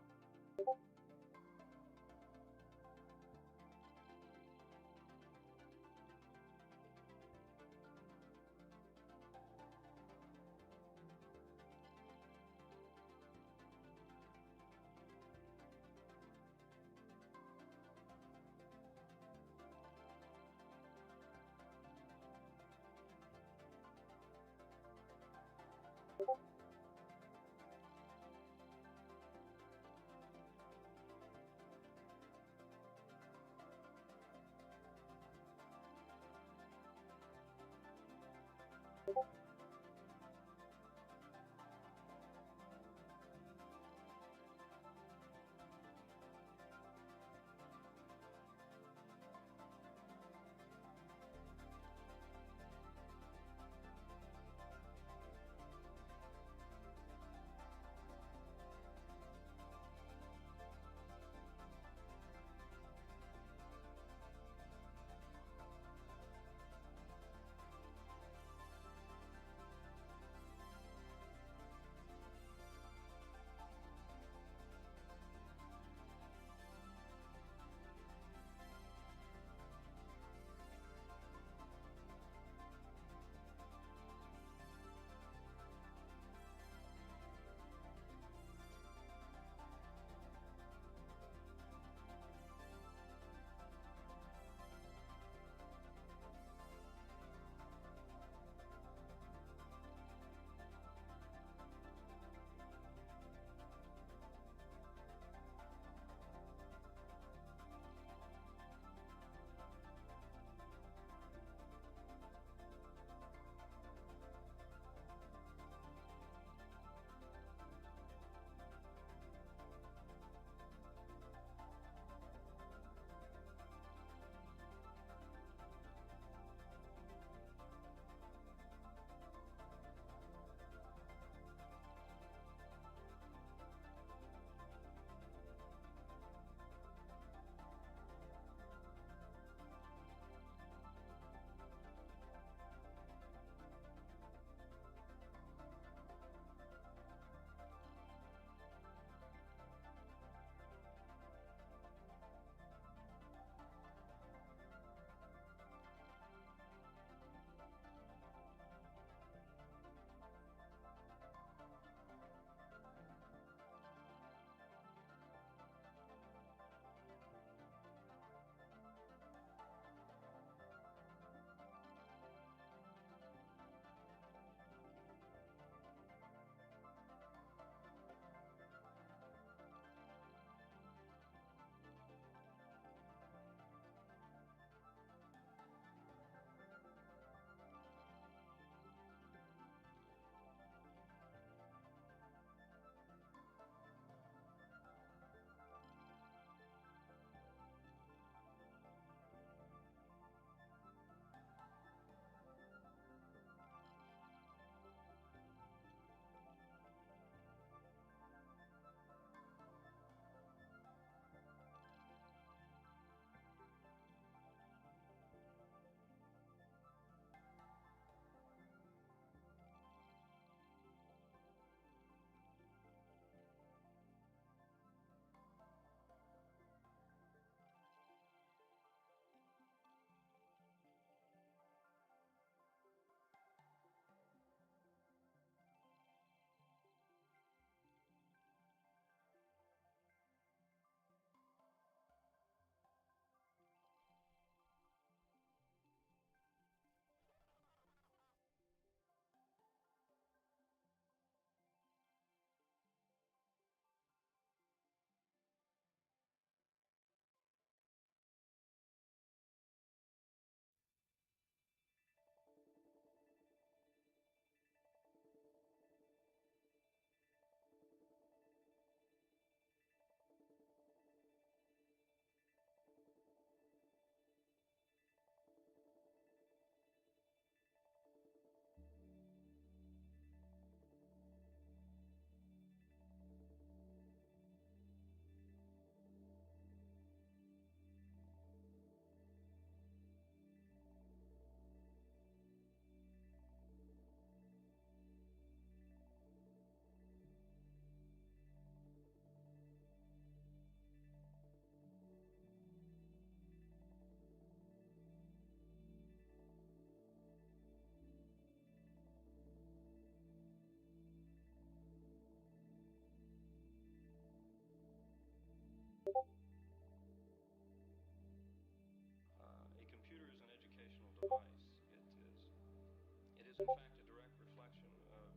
in fact a direct reflection of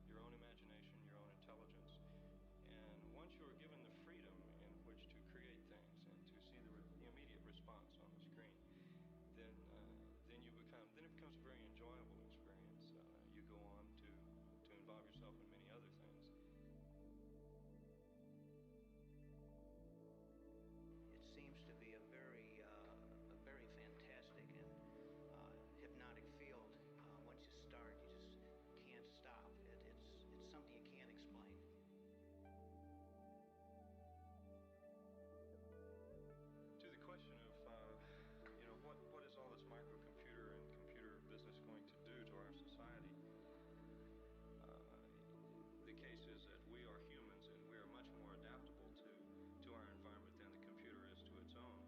your own imagination, your own intelligence. And once you are given the freedom in which to create things and to see the immediate response on the screen, then it becomes a very enjoyable experience. You go on to involve yourself in many other things. It seems to be a very fantastic and hypnotic field. Once you start, you just can't stop. It's something you can't explain. To the question of what is all this microcomputer and computer business going to do to our society? The case is that we are humans and we are much more adaptable to our environment than the computer is to its own.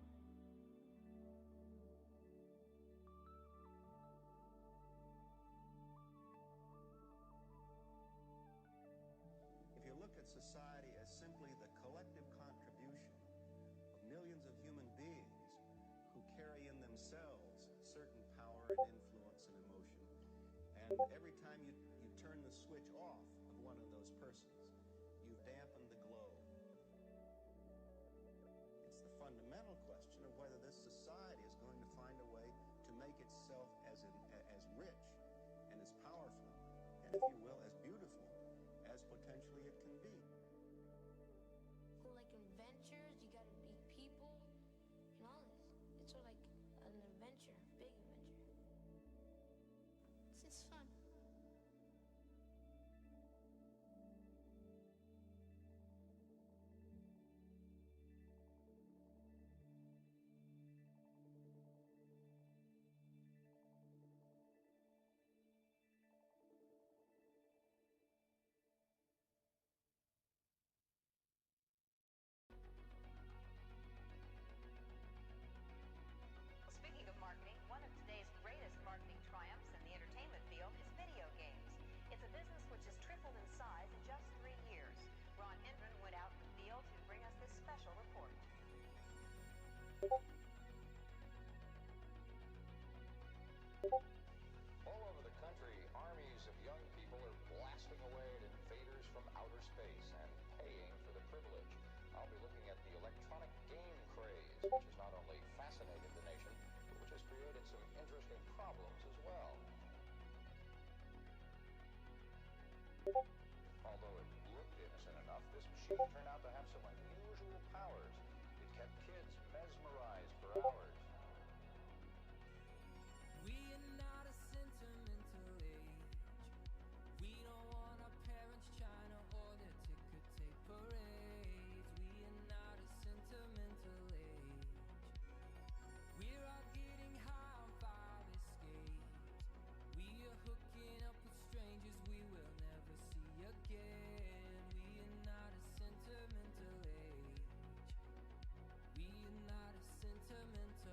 If you look at society as simply the collective contribution of millions of human beings who carry in themselves certain power and influence and emotion, and every time you turn the switch off of one of those persons, you've dampened the glow. It's the fundamental question of whether this society is going to find a way to make itself as rich and as powerful, and if you will, as beautiful as potentially it can be. Well, like adventures, you gotta meet people and all this. It's sort of like an adventure, big adventure. It's fun. Speaking of marketing, one of today's greatest marketing triumphs in the entertainment field is video games. It's a business which has tripled in size in just 3 years. Ron Hendren went out in the field to bring us this special report. All over the country, armies of young people are blasting away at invaders from outer space and paying for the privilege. I'll be looking at the electronic game craze, which has not only fascinated the nation, but which has created some interesting problems as well. Although it looked innocent enough, this machine turned out to have some unusual powers. It kept kids mesmerized for hours. We are not a sentimental age. We don't want our parents trying to order ticker tape parades. We are not a sentimental age. We're all getting high on fire escapes. We are hooking up with strangers we will never see again. We are not a sentimental age. We are not a sentimental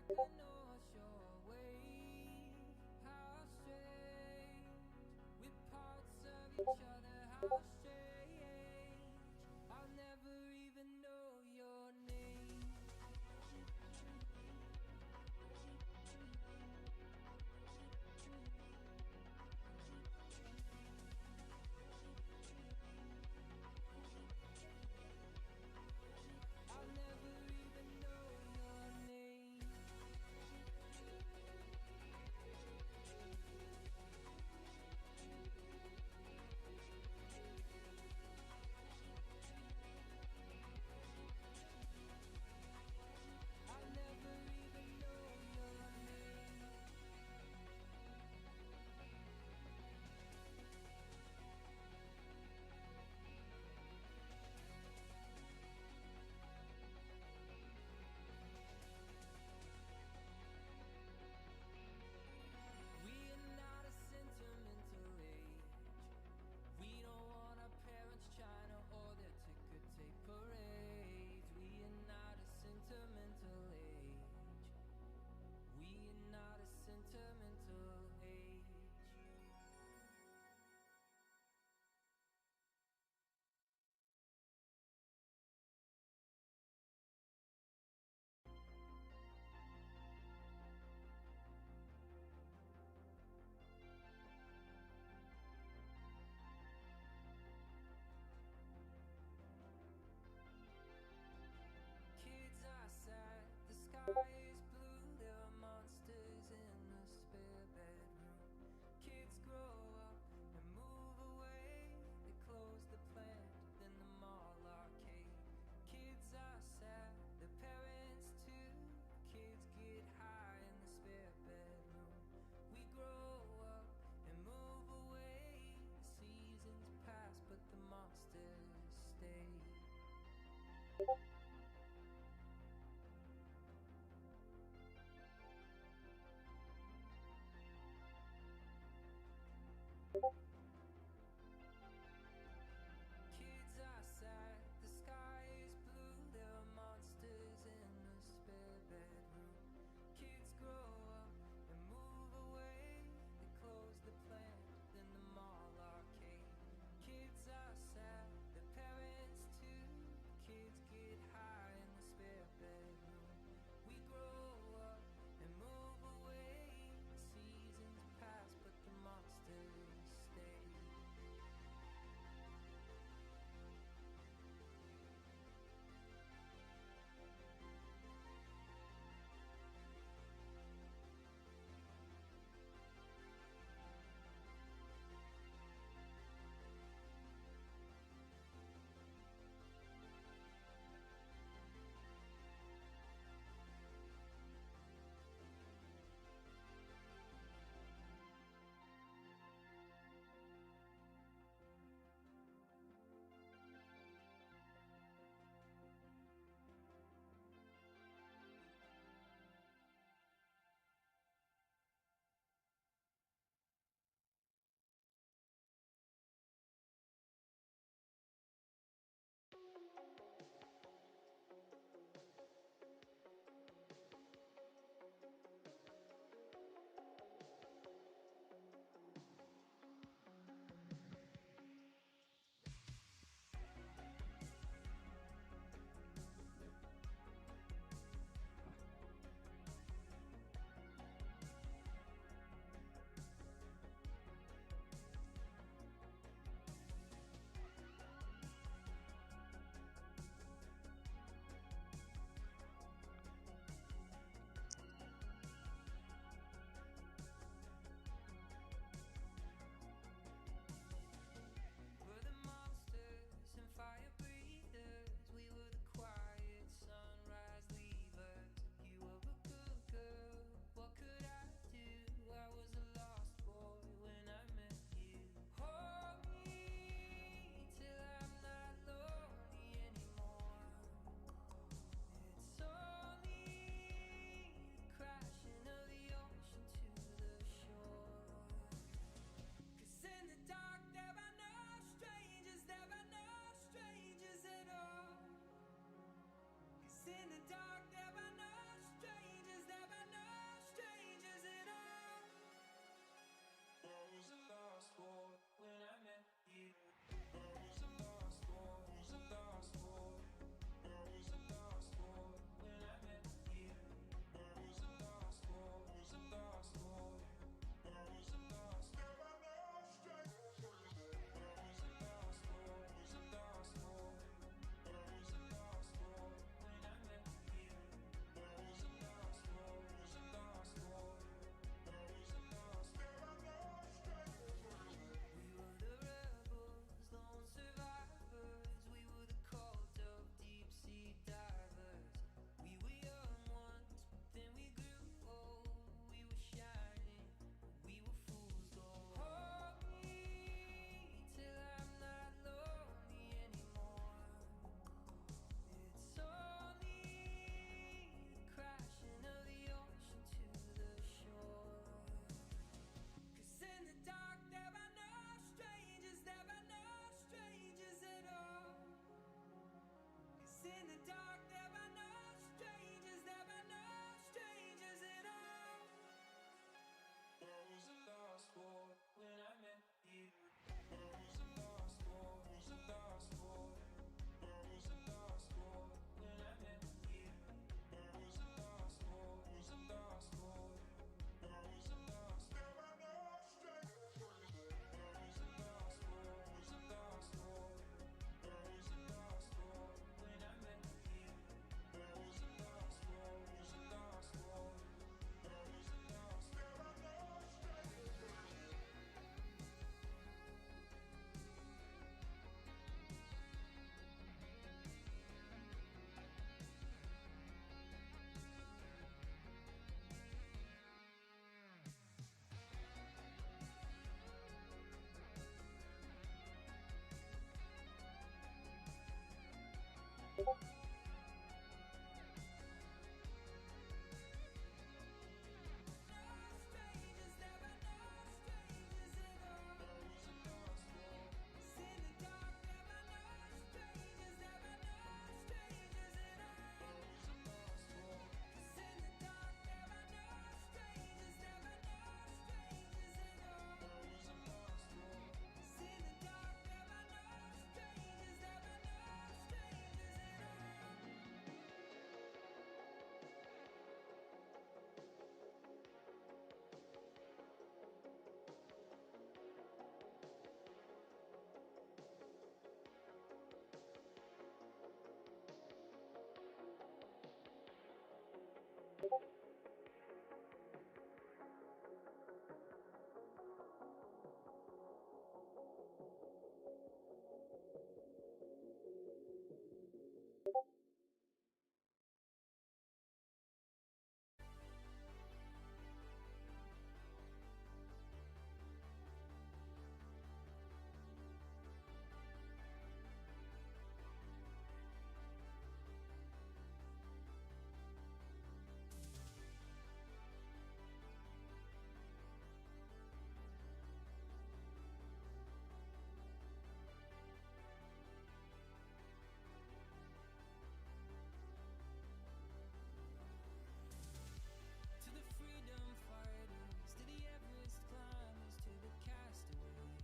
North Shore wave, how strange. We're parts of each other, how strange. I'll never even know your name. I'll never even know your name. To the freedom fighters, to the Everest climbers, to the castaways,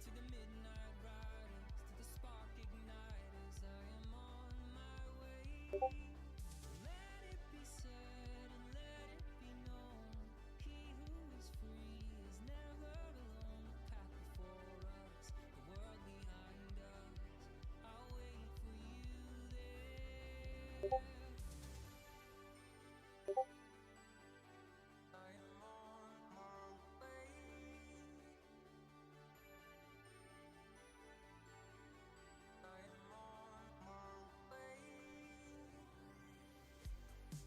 to the midnight riders, to the spark igniters, I am on my way. Let it be said and let it be known, he who is free is never alone. The path before us, the world behind us, I'll wait for you there. I am on my way. I am on my way.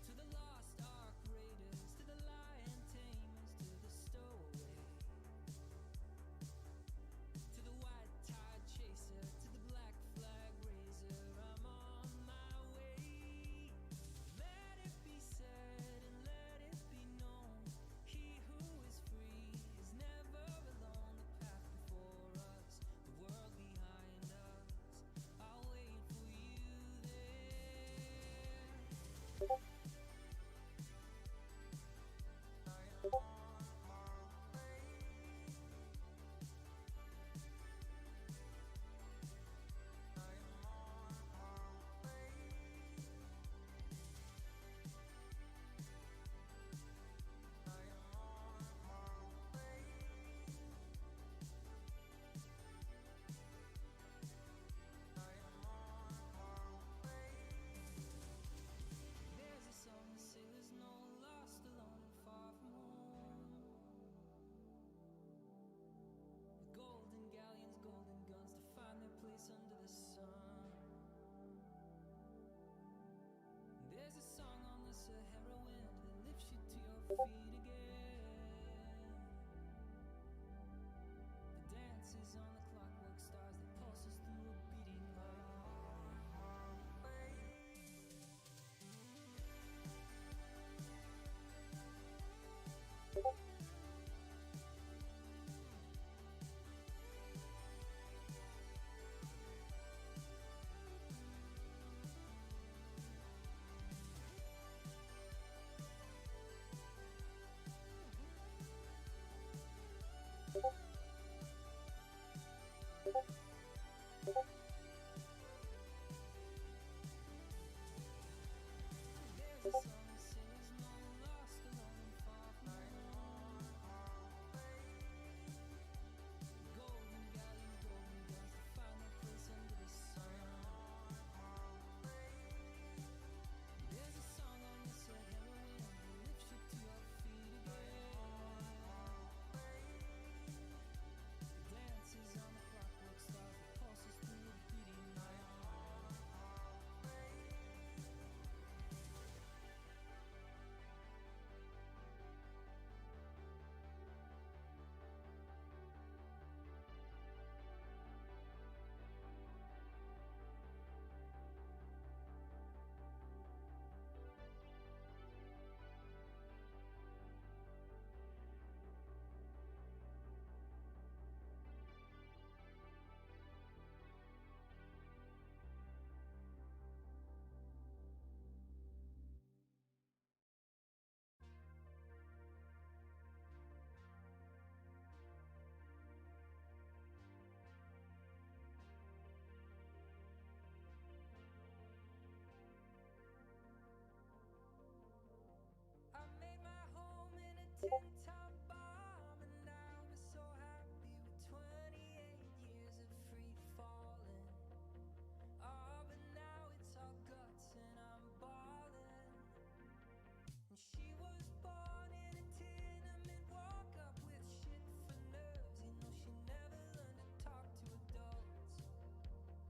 To the lost ark raiders, to the lion tamers, to the stowaways, to the white tide chaser, to the black flag raiser, I'm on my way. Let it be said and let it be known, he who is free is never alone. The path before us, the world behind us, I'll wait for you there. I am on my way. I am on my way. I am on my way. I am on my way. There's a song that sailors know, lost, alone, and far from home. With golden galleons, golden guns to find their place under the sun. There's a song on the Sahara wind that lifts you to your feet again. The dance is on the clockwork stars that pulses through a beating heart.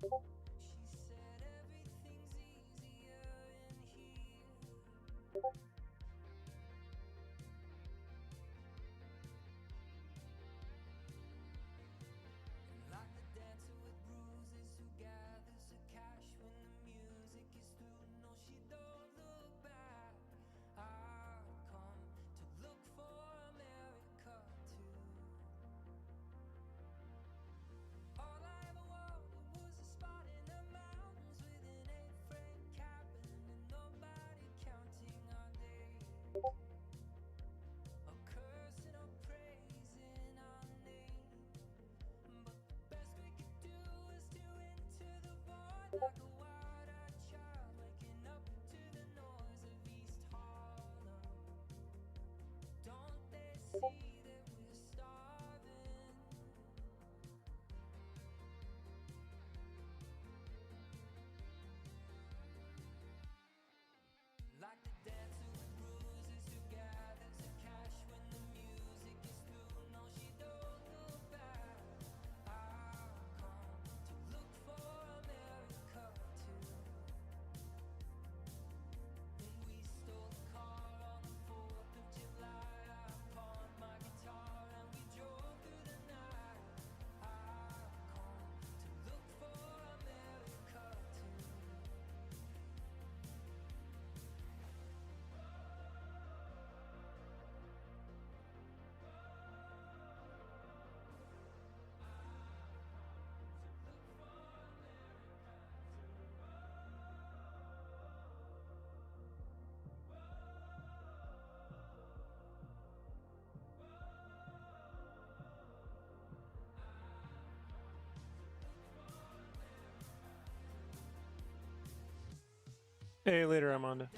said everything's easier in here. Like the dancer with bruises who gathers the cash when the music is through. No, she don't look back. I've come to look for America too. All I ever wanted was a spot in the mountains with an 8-frame cabin and nobody counting our days, or cursing or praising our name. But the best we could do was to enter the void like a wide-eyed child waking up to the noise of East Harlem. Don't they see that we're starving? Like the dancer with bruises who gathers the cash when the music is through. No, she don't look back. I've come to look for America too. When we stole the car on the 4th of July, I pawned my guitar and we drove through the night. I've come to look for America too. Hey, later, Amanda.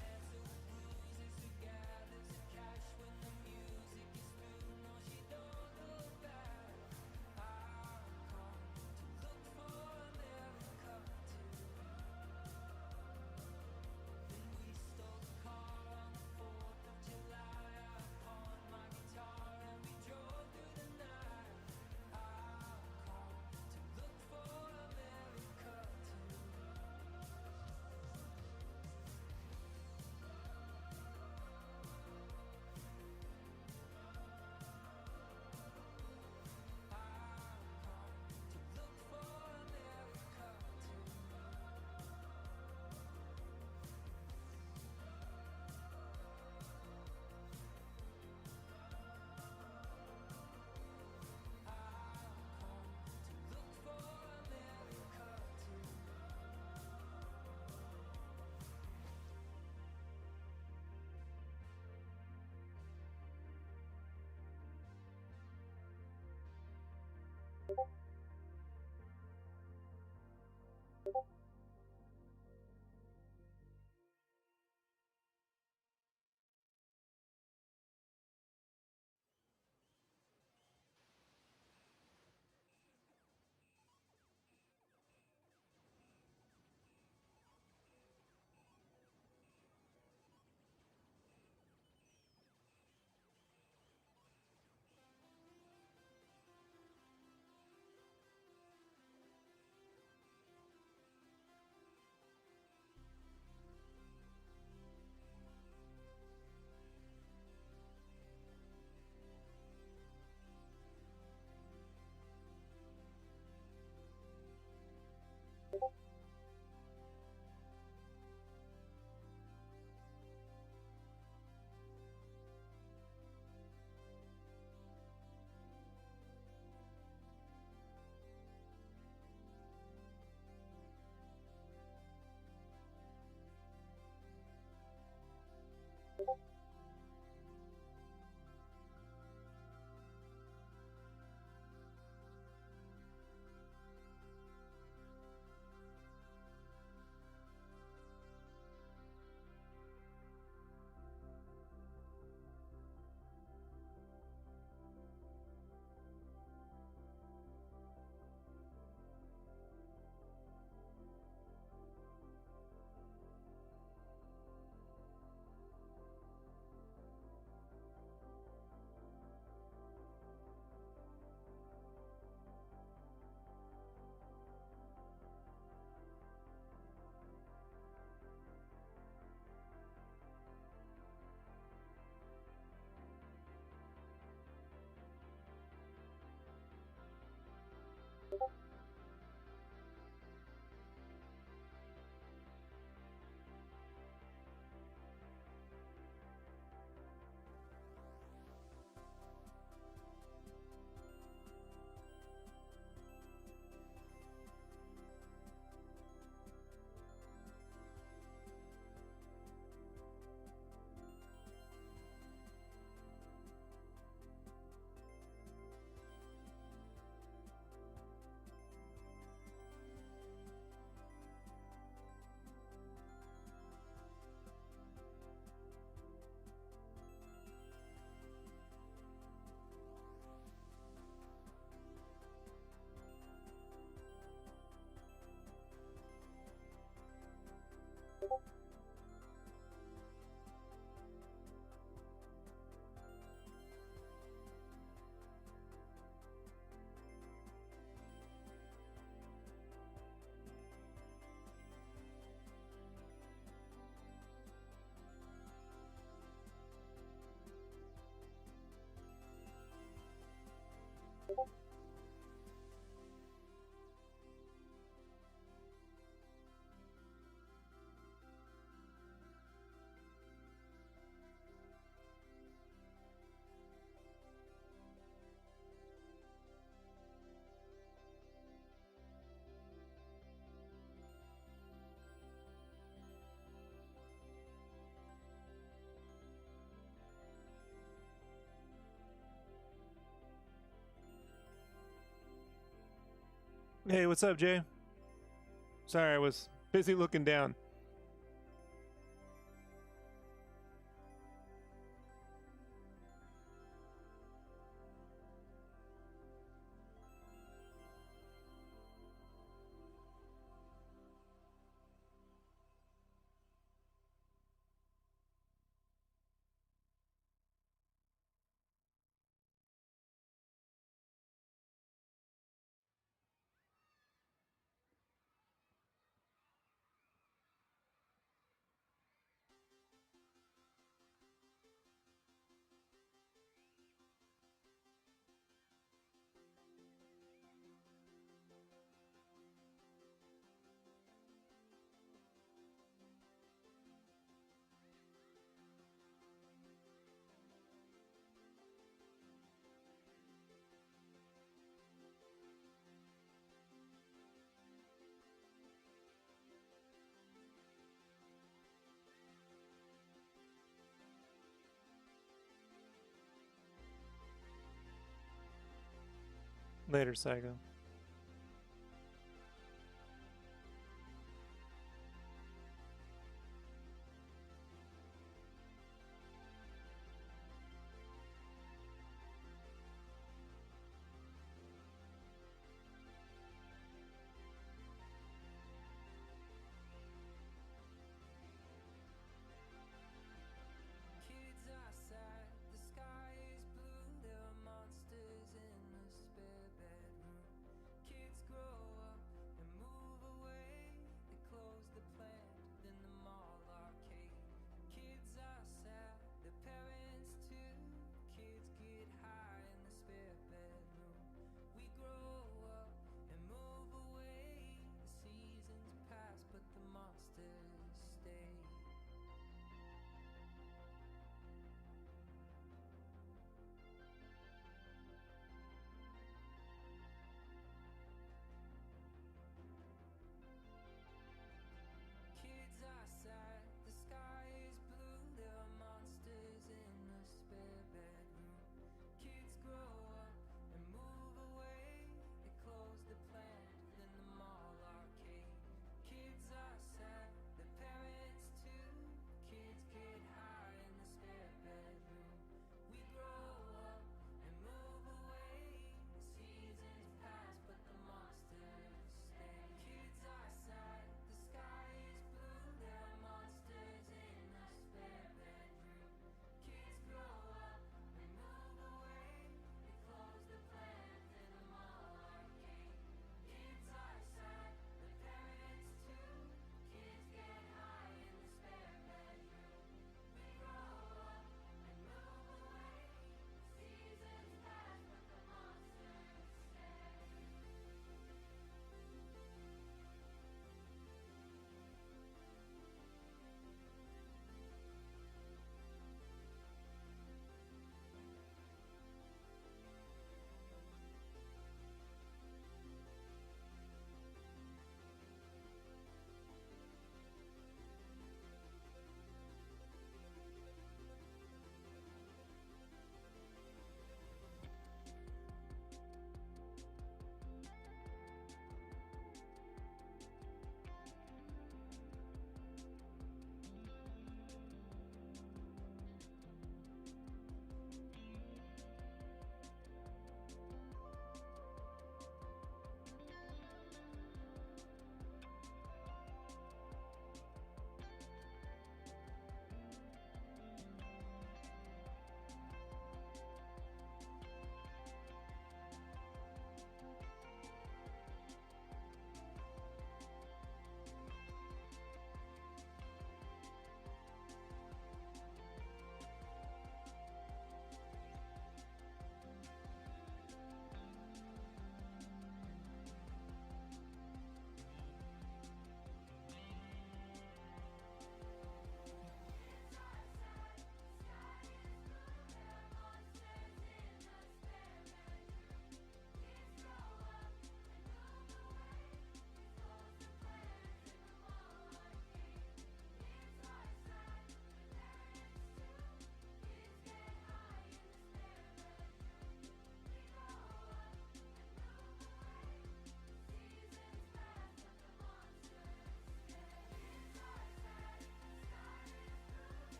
Hey, what's up, Jay? Sorry, I was busy looking down. Later, Psycho. Kids are sad, the sky is blue, there are monsters in a spare bedroom.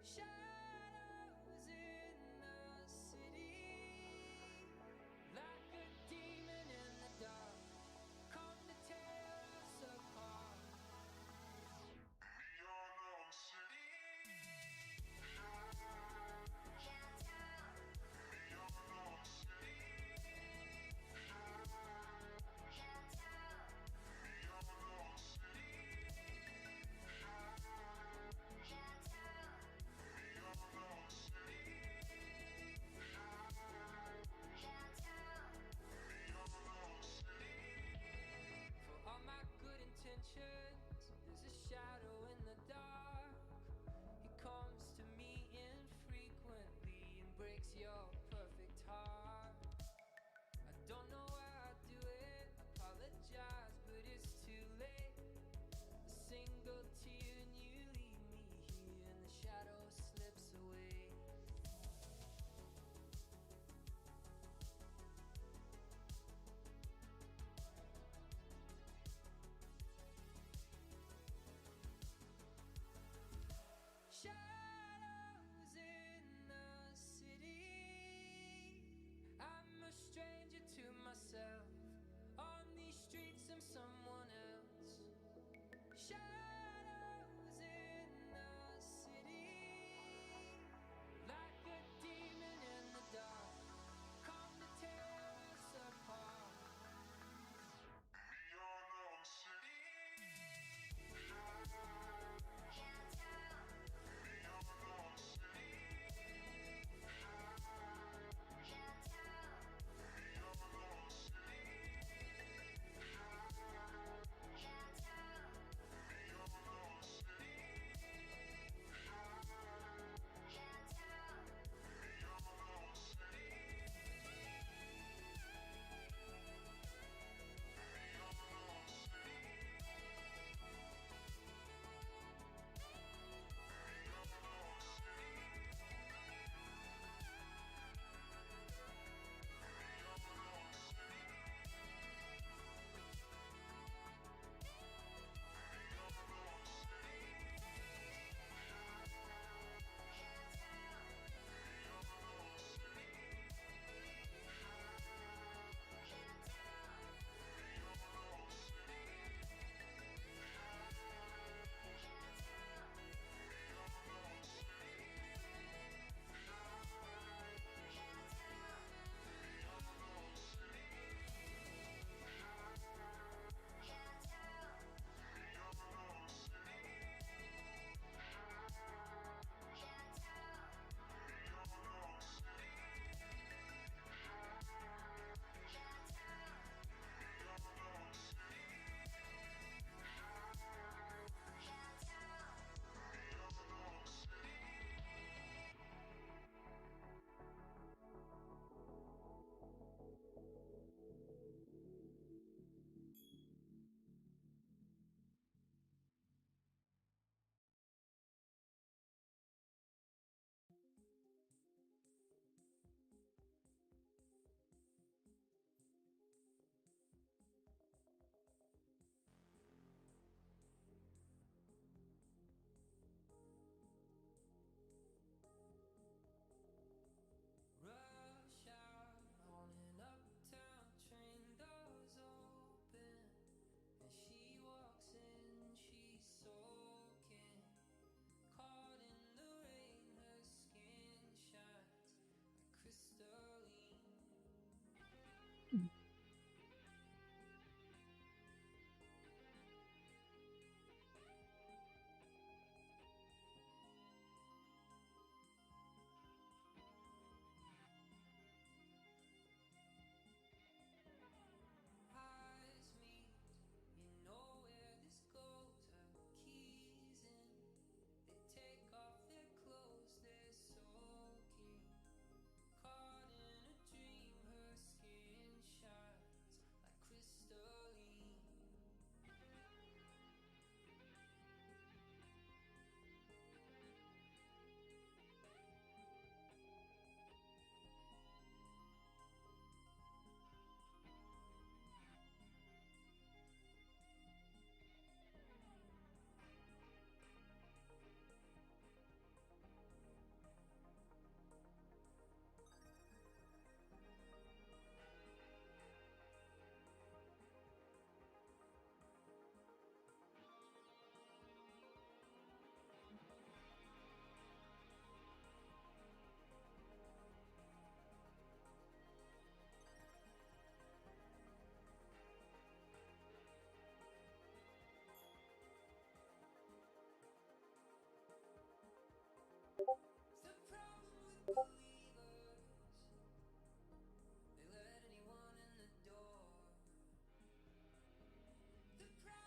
Shadows in the city, like a demon in the dark, come to tear us apart.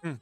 Hmm.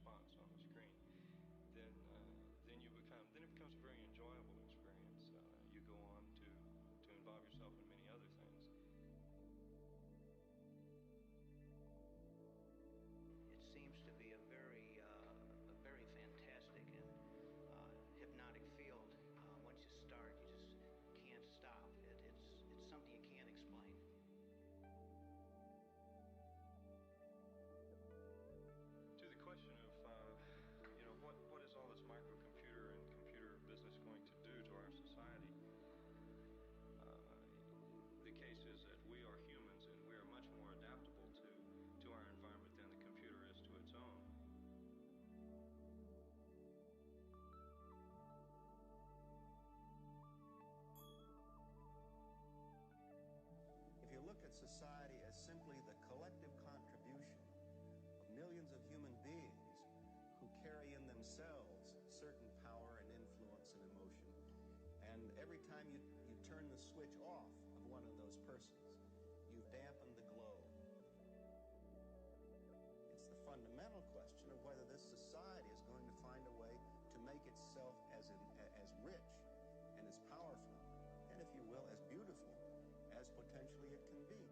response on the screen, then it becomes a very enjoyable experience. You go on to involve yourself in many other things. It seems to be a very fantastic and hypnotic field. Once you start, you just can't stop. It's something you can't explain. To the question of what is all this microcomputer and computer business going to do to our society? The case is that we are humans and we are much more adaptable to our environment than the computer is to its own. If you look at society as simply the collective contribution of millions of human beings who carry in themselves certain power and influence and emotion, and every time you turn the switch off of one of those persons, you've dampened the glow. It's the fundamental question of whether this society is going to find a way to make itself as rich and as powerful, and if you will, as beautiful as potentially it can be.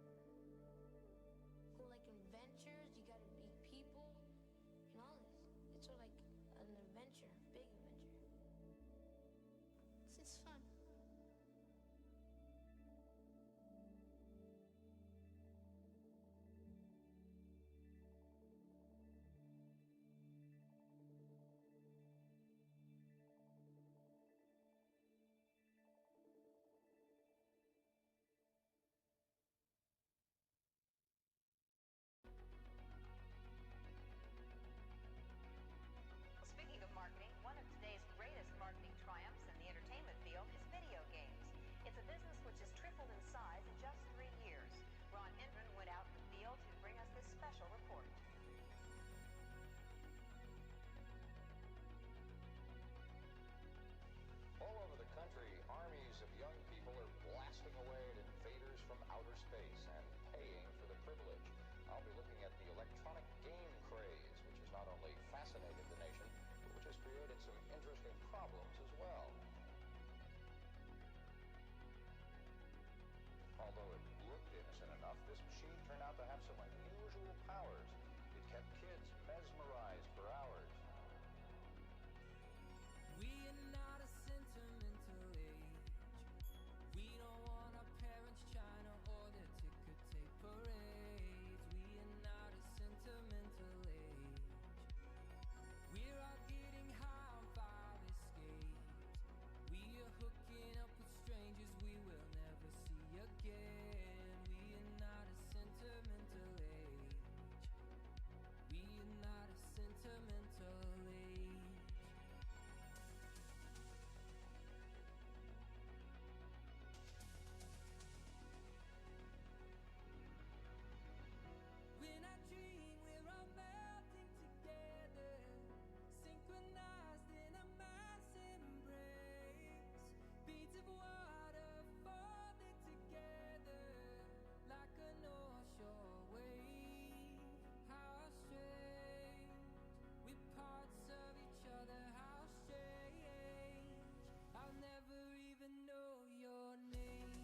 Go like adventures, you gotta meet people, and all this. It's sort of like an adventure, big adventure. It's fun. Speaking of marketing, one of today's greatest marketing triumphs in the entertainment field is video games. It's a business which has tripled in size in just 3 years. Ron Endron went out in the field to bring us this special report. All over the country, armies of young people are blasting away at invaders from outer space and paying for the privilege. I'll be looking at the electronic game craze, which has not only fascinated the nation, but which has created some interesting problems as well. Although it looked innocent enough, this machine turned out to have some unusual powers. It kept kids mesmerized for hours. We are not a sentimental age. We don't want our parents trying to order ticker tape parades. We are not a sentimental age. We're all getting high on fire escapes. We are hooking up with strangers we will never see again. We are not a sentimental age. We are not a sentimental age. When I dream, we're all melting together, synchronized in a mass embrace. Beads of water folded together like a North Shore wave. How strange, we're parts of each other. How strange, I'll never even know your name.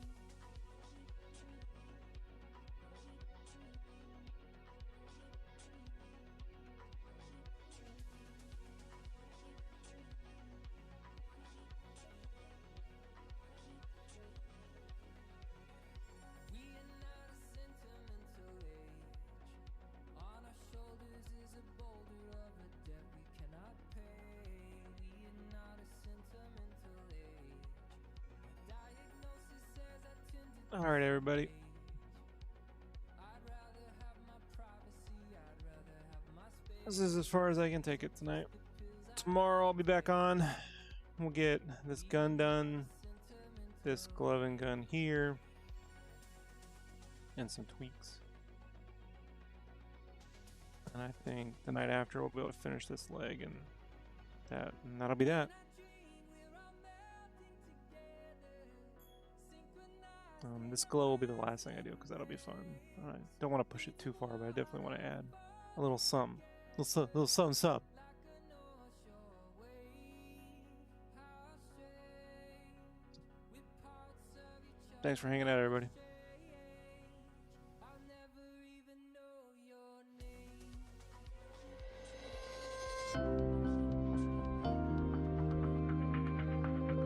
We are not a sentimental age. On our shoulders is a boulder of a debt we cannot pay. We are not a sentimental age. Diagnosis says I tend to All right, everybody. I'd rather have my privacy, I'd rather have my space. This is as far as I can take it tonight. Tomorrow I'll be back on. We'll get this gun done, this glove and gun here, and some tweaks. And I think the night after we'll be able to finish this leg, and that'll be that. This glow will be the last thing I do because that'll be fun. I don't want to push it too far, but I definitely want to add a little something, little something. Thanks for hanging out, everybody.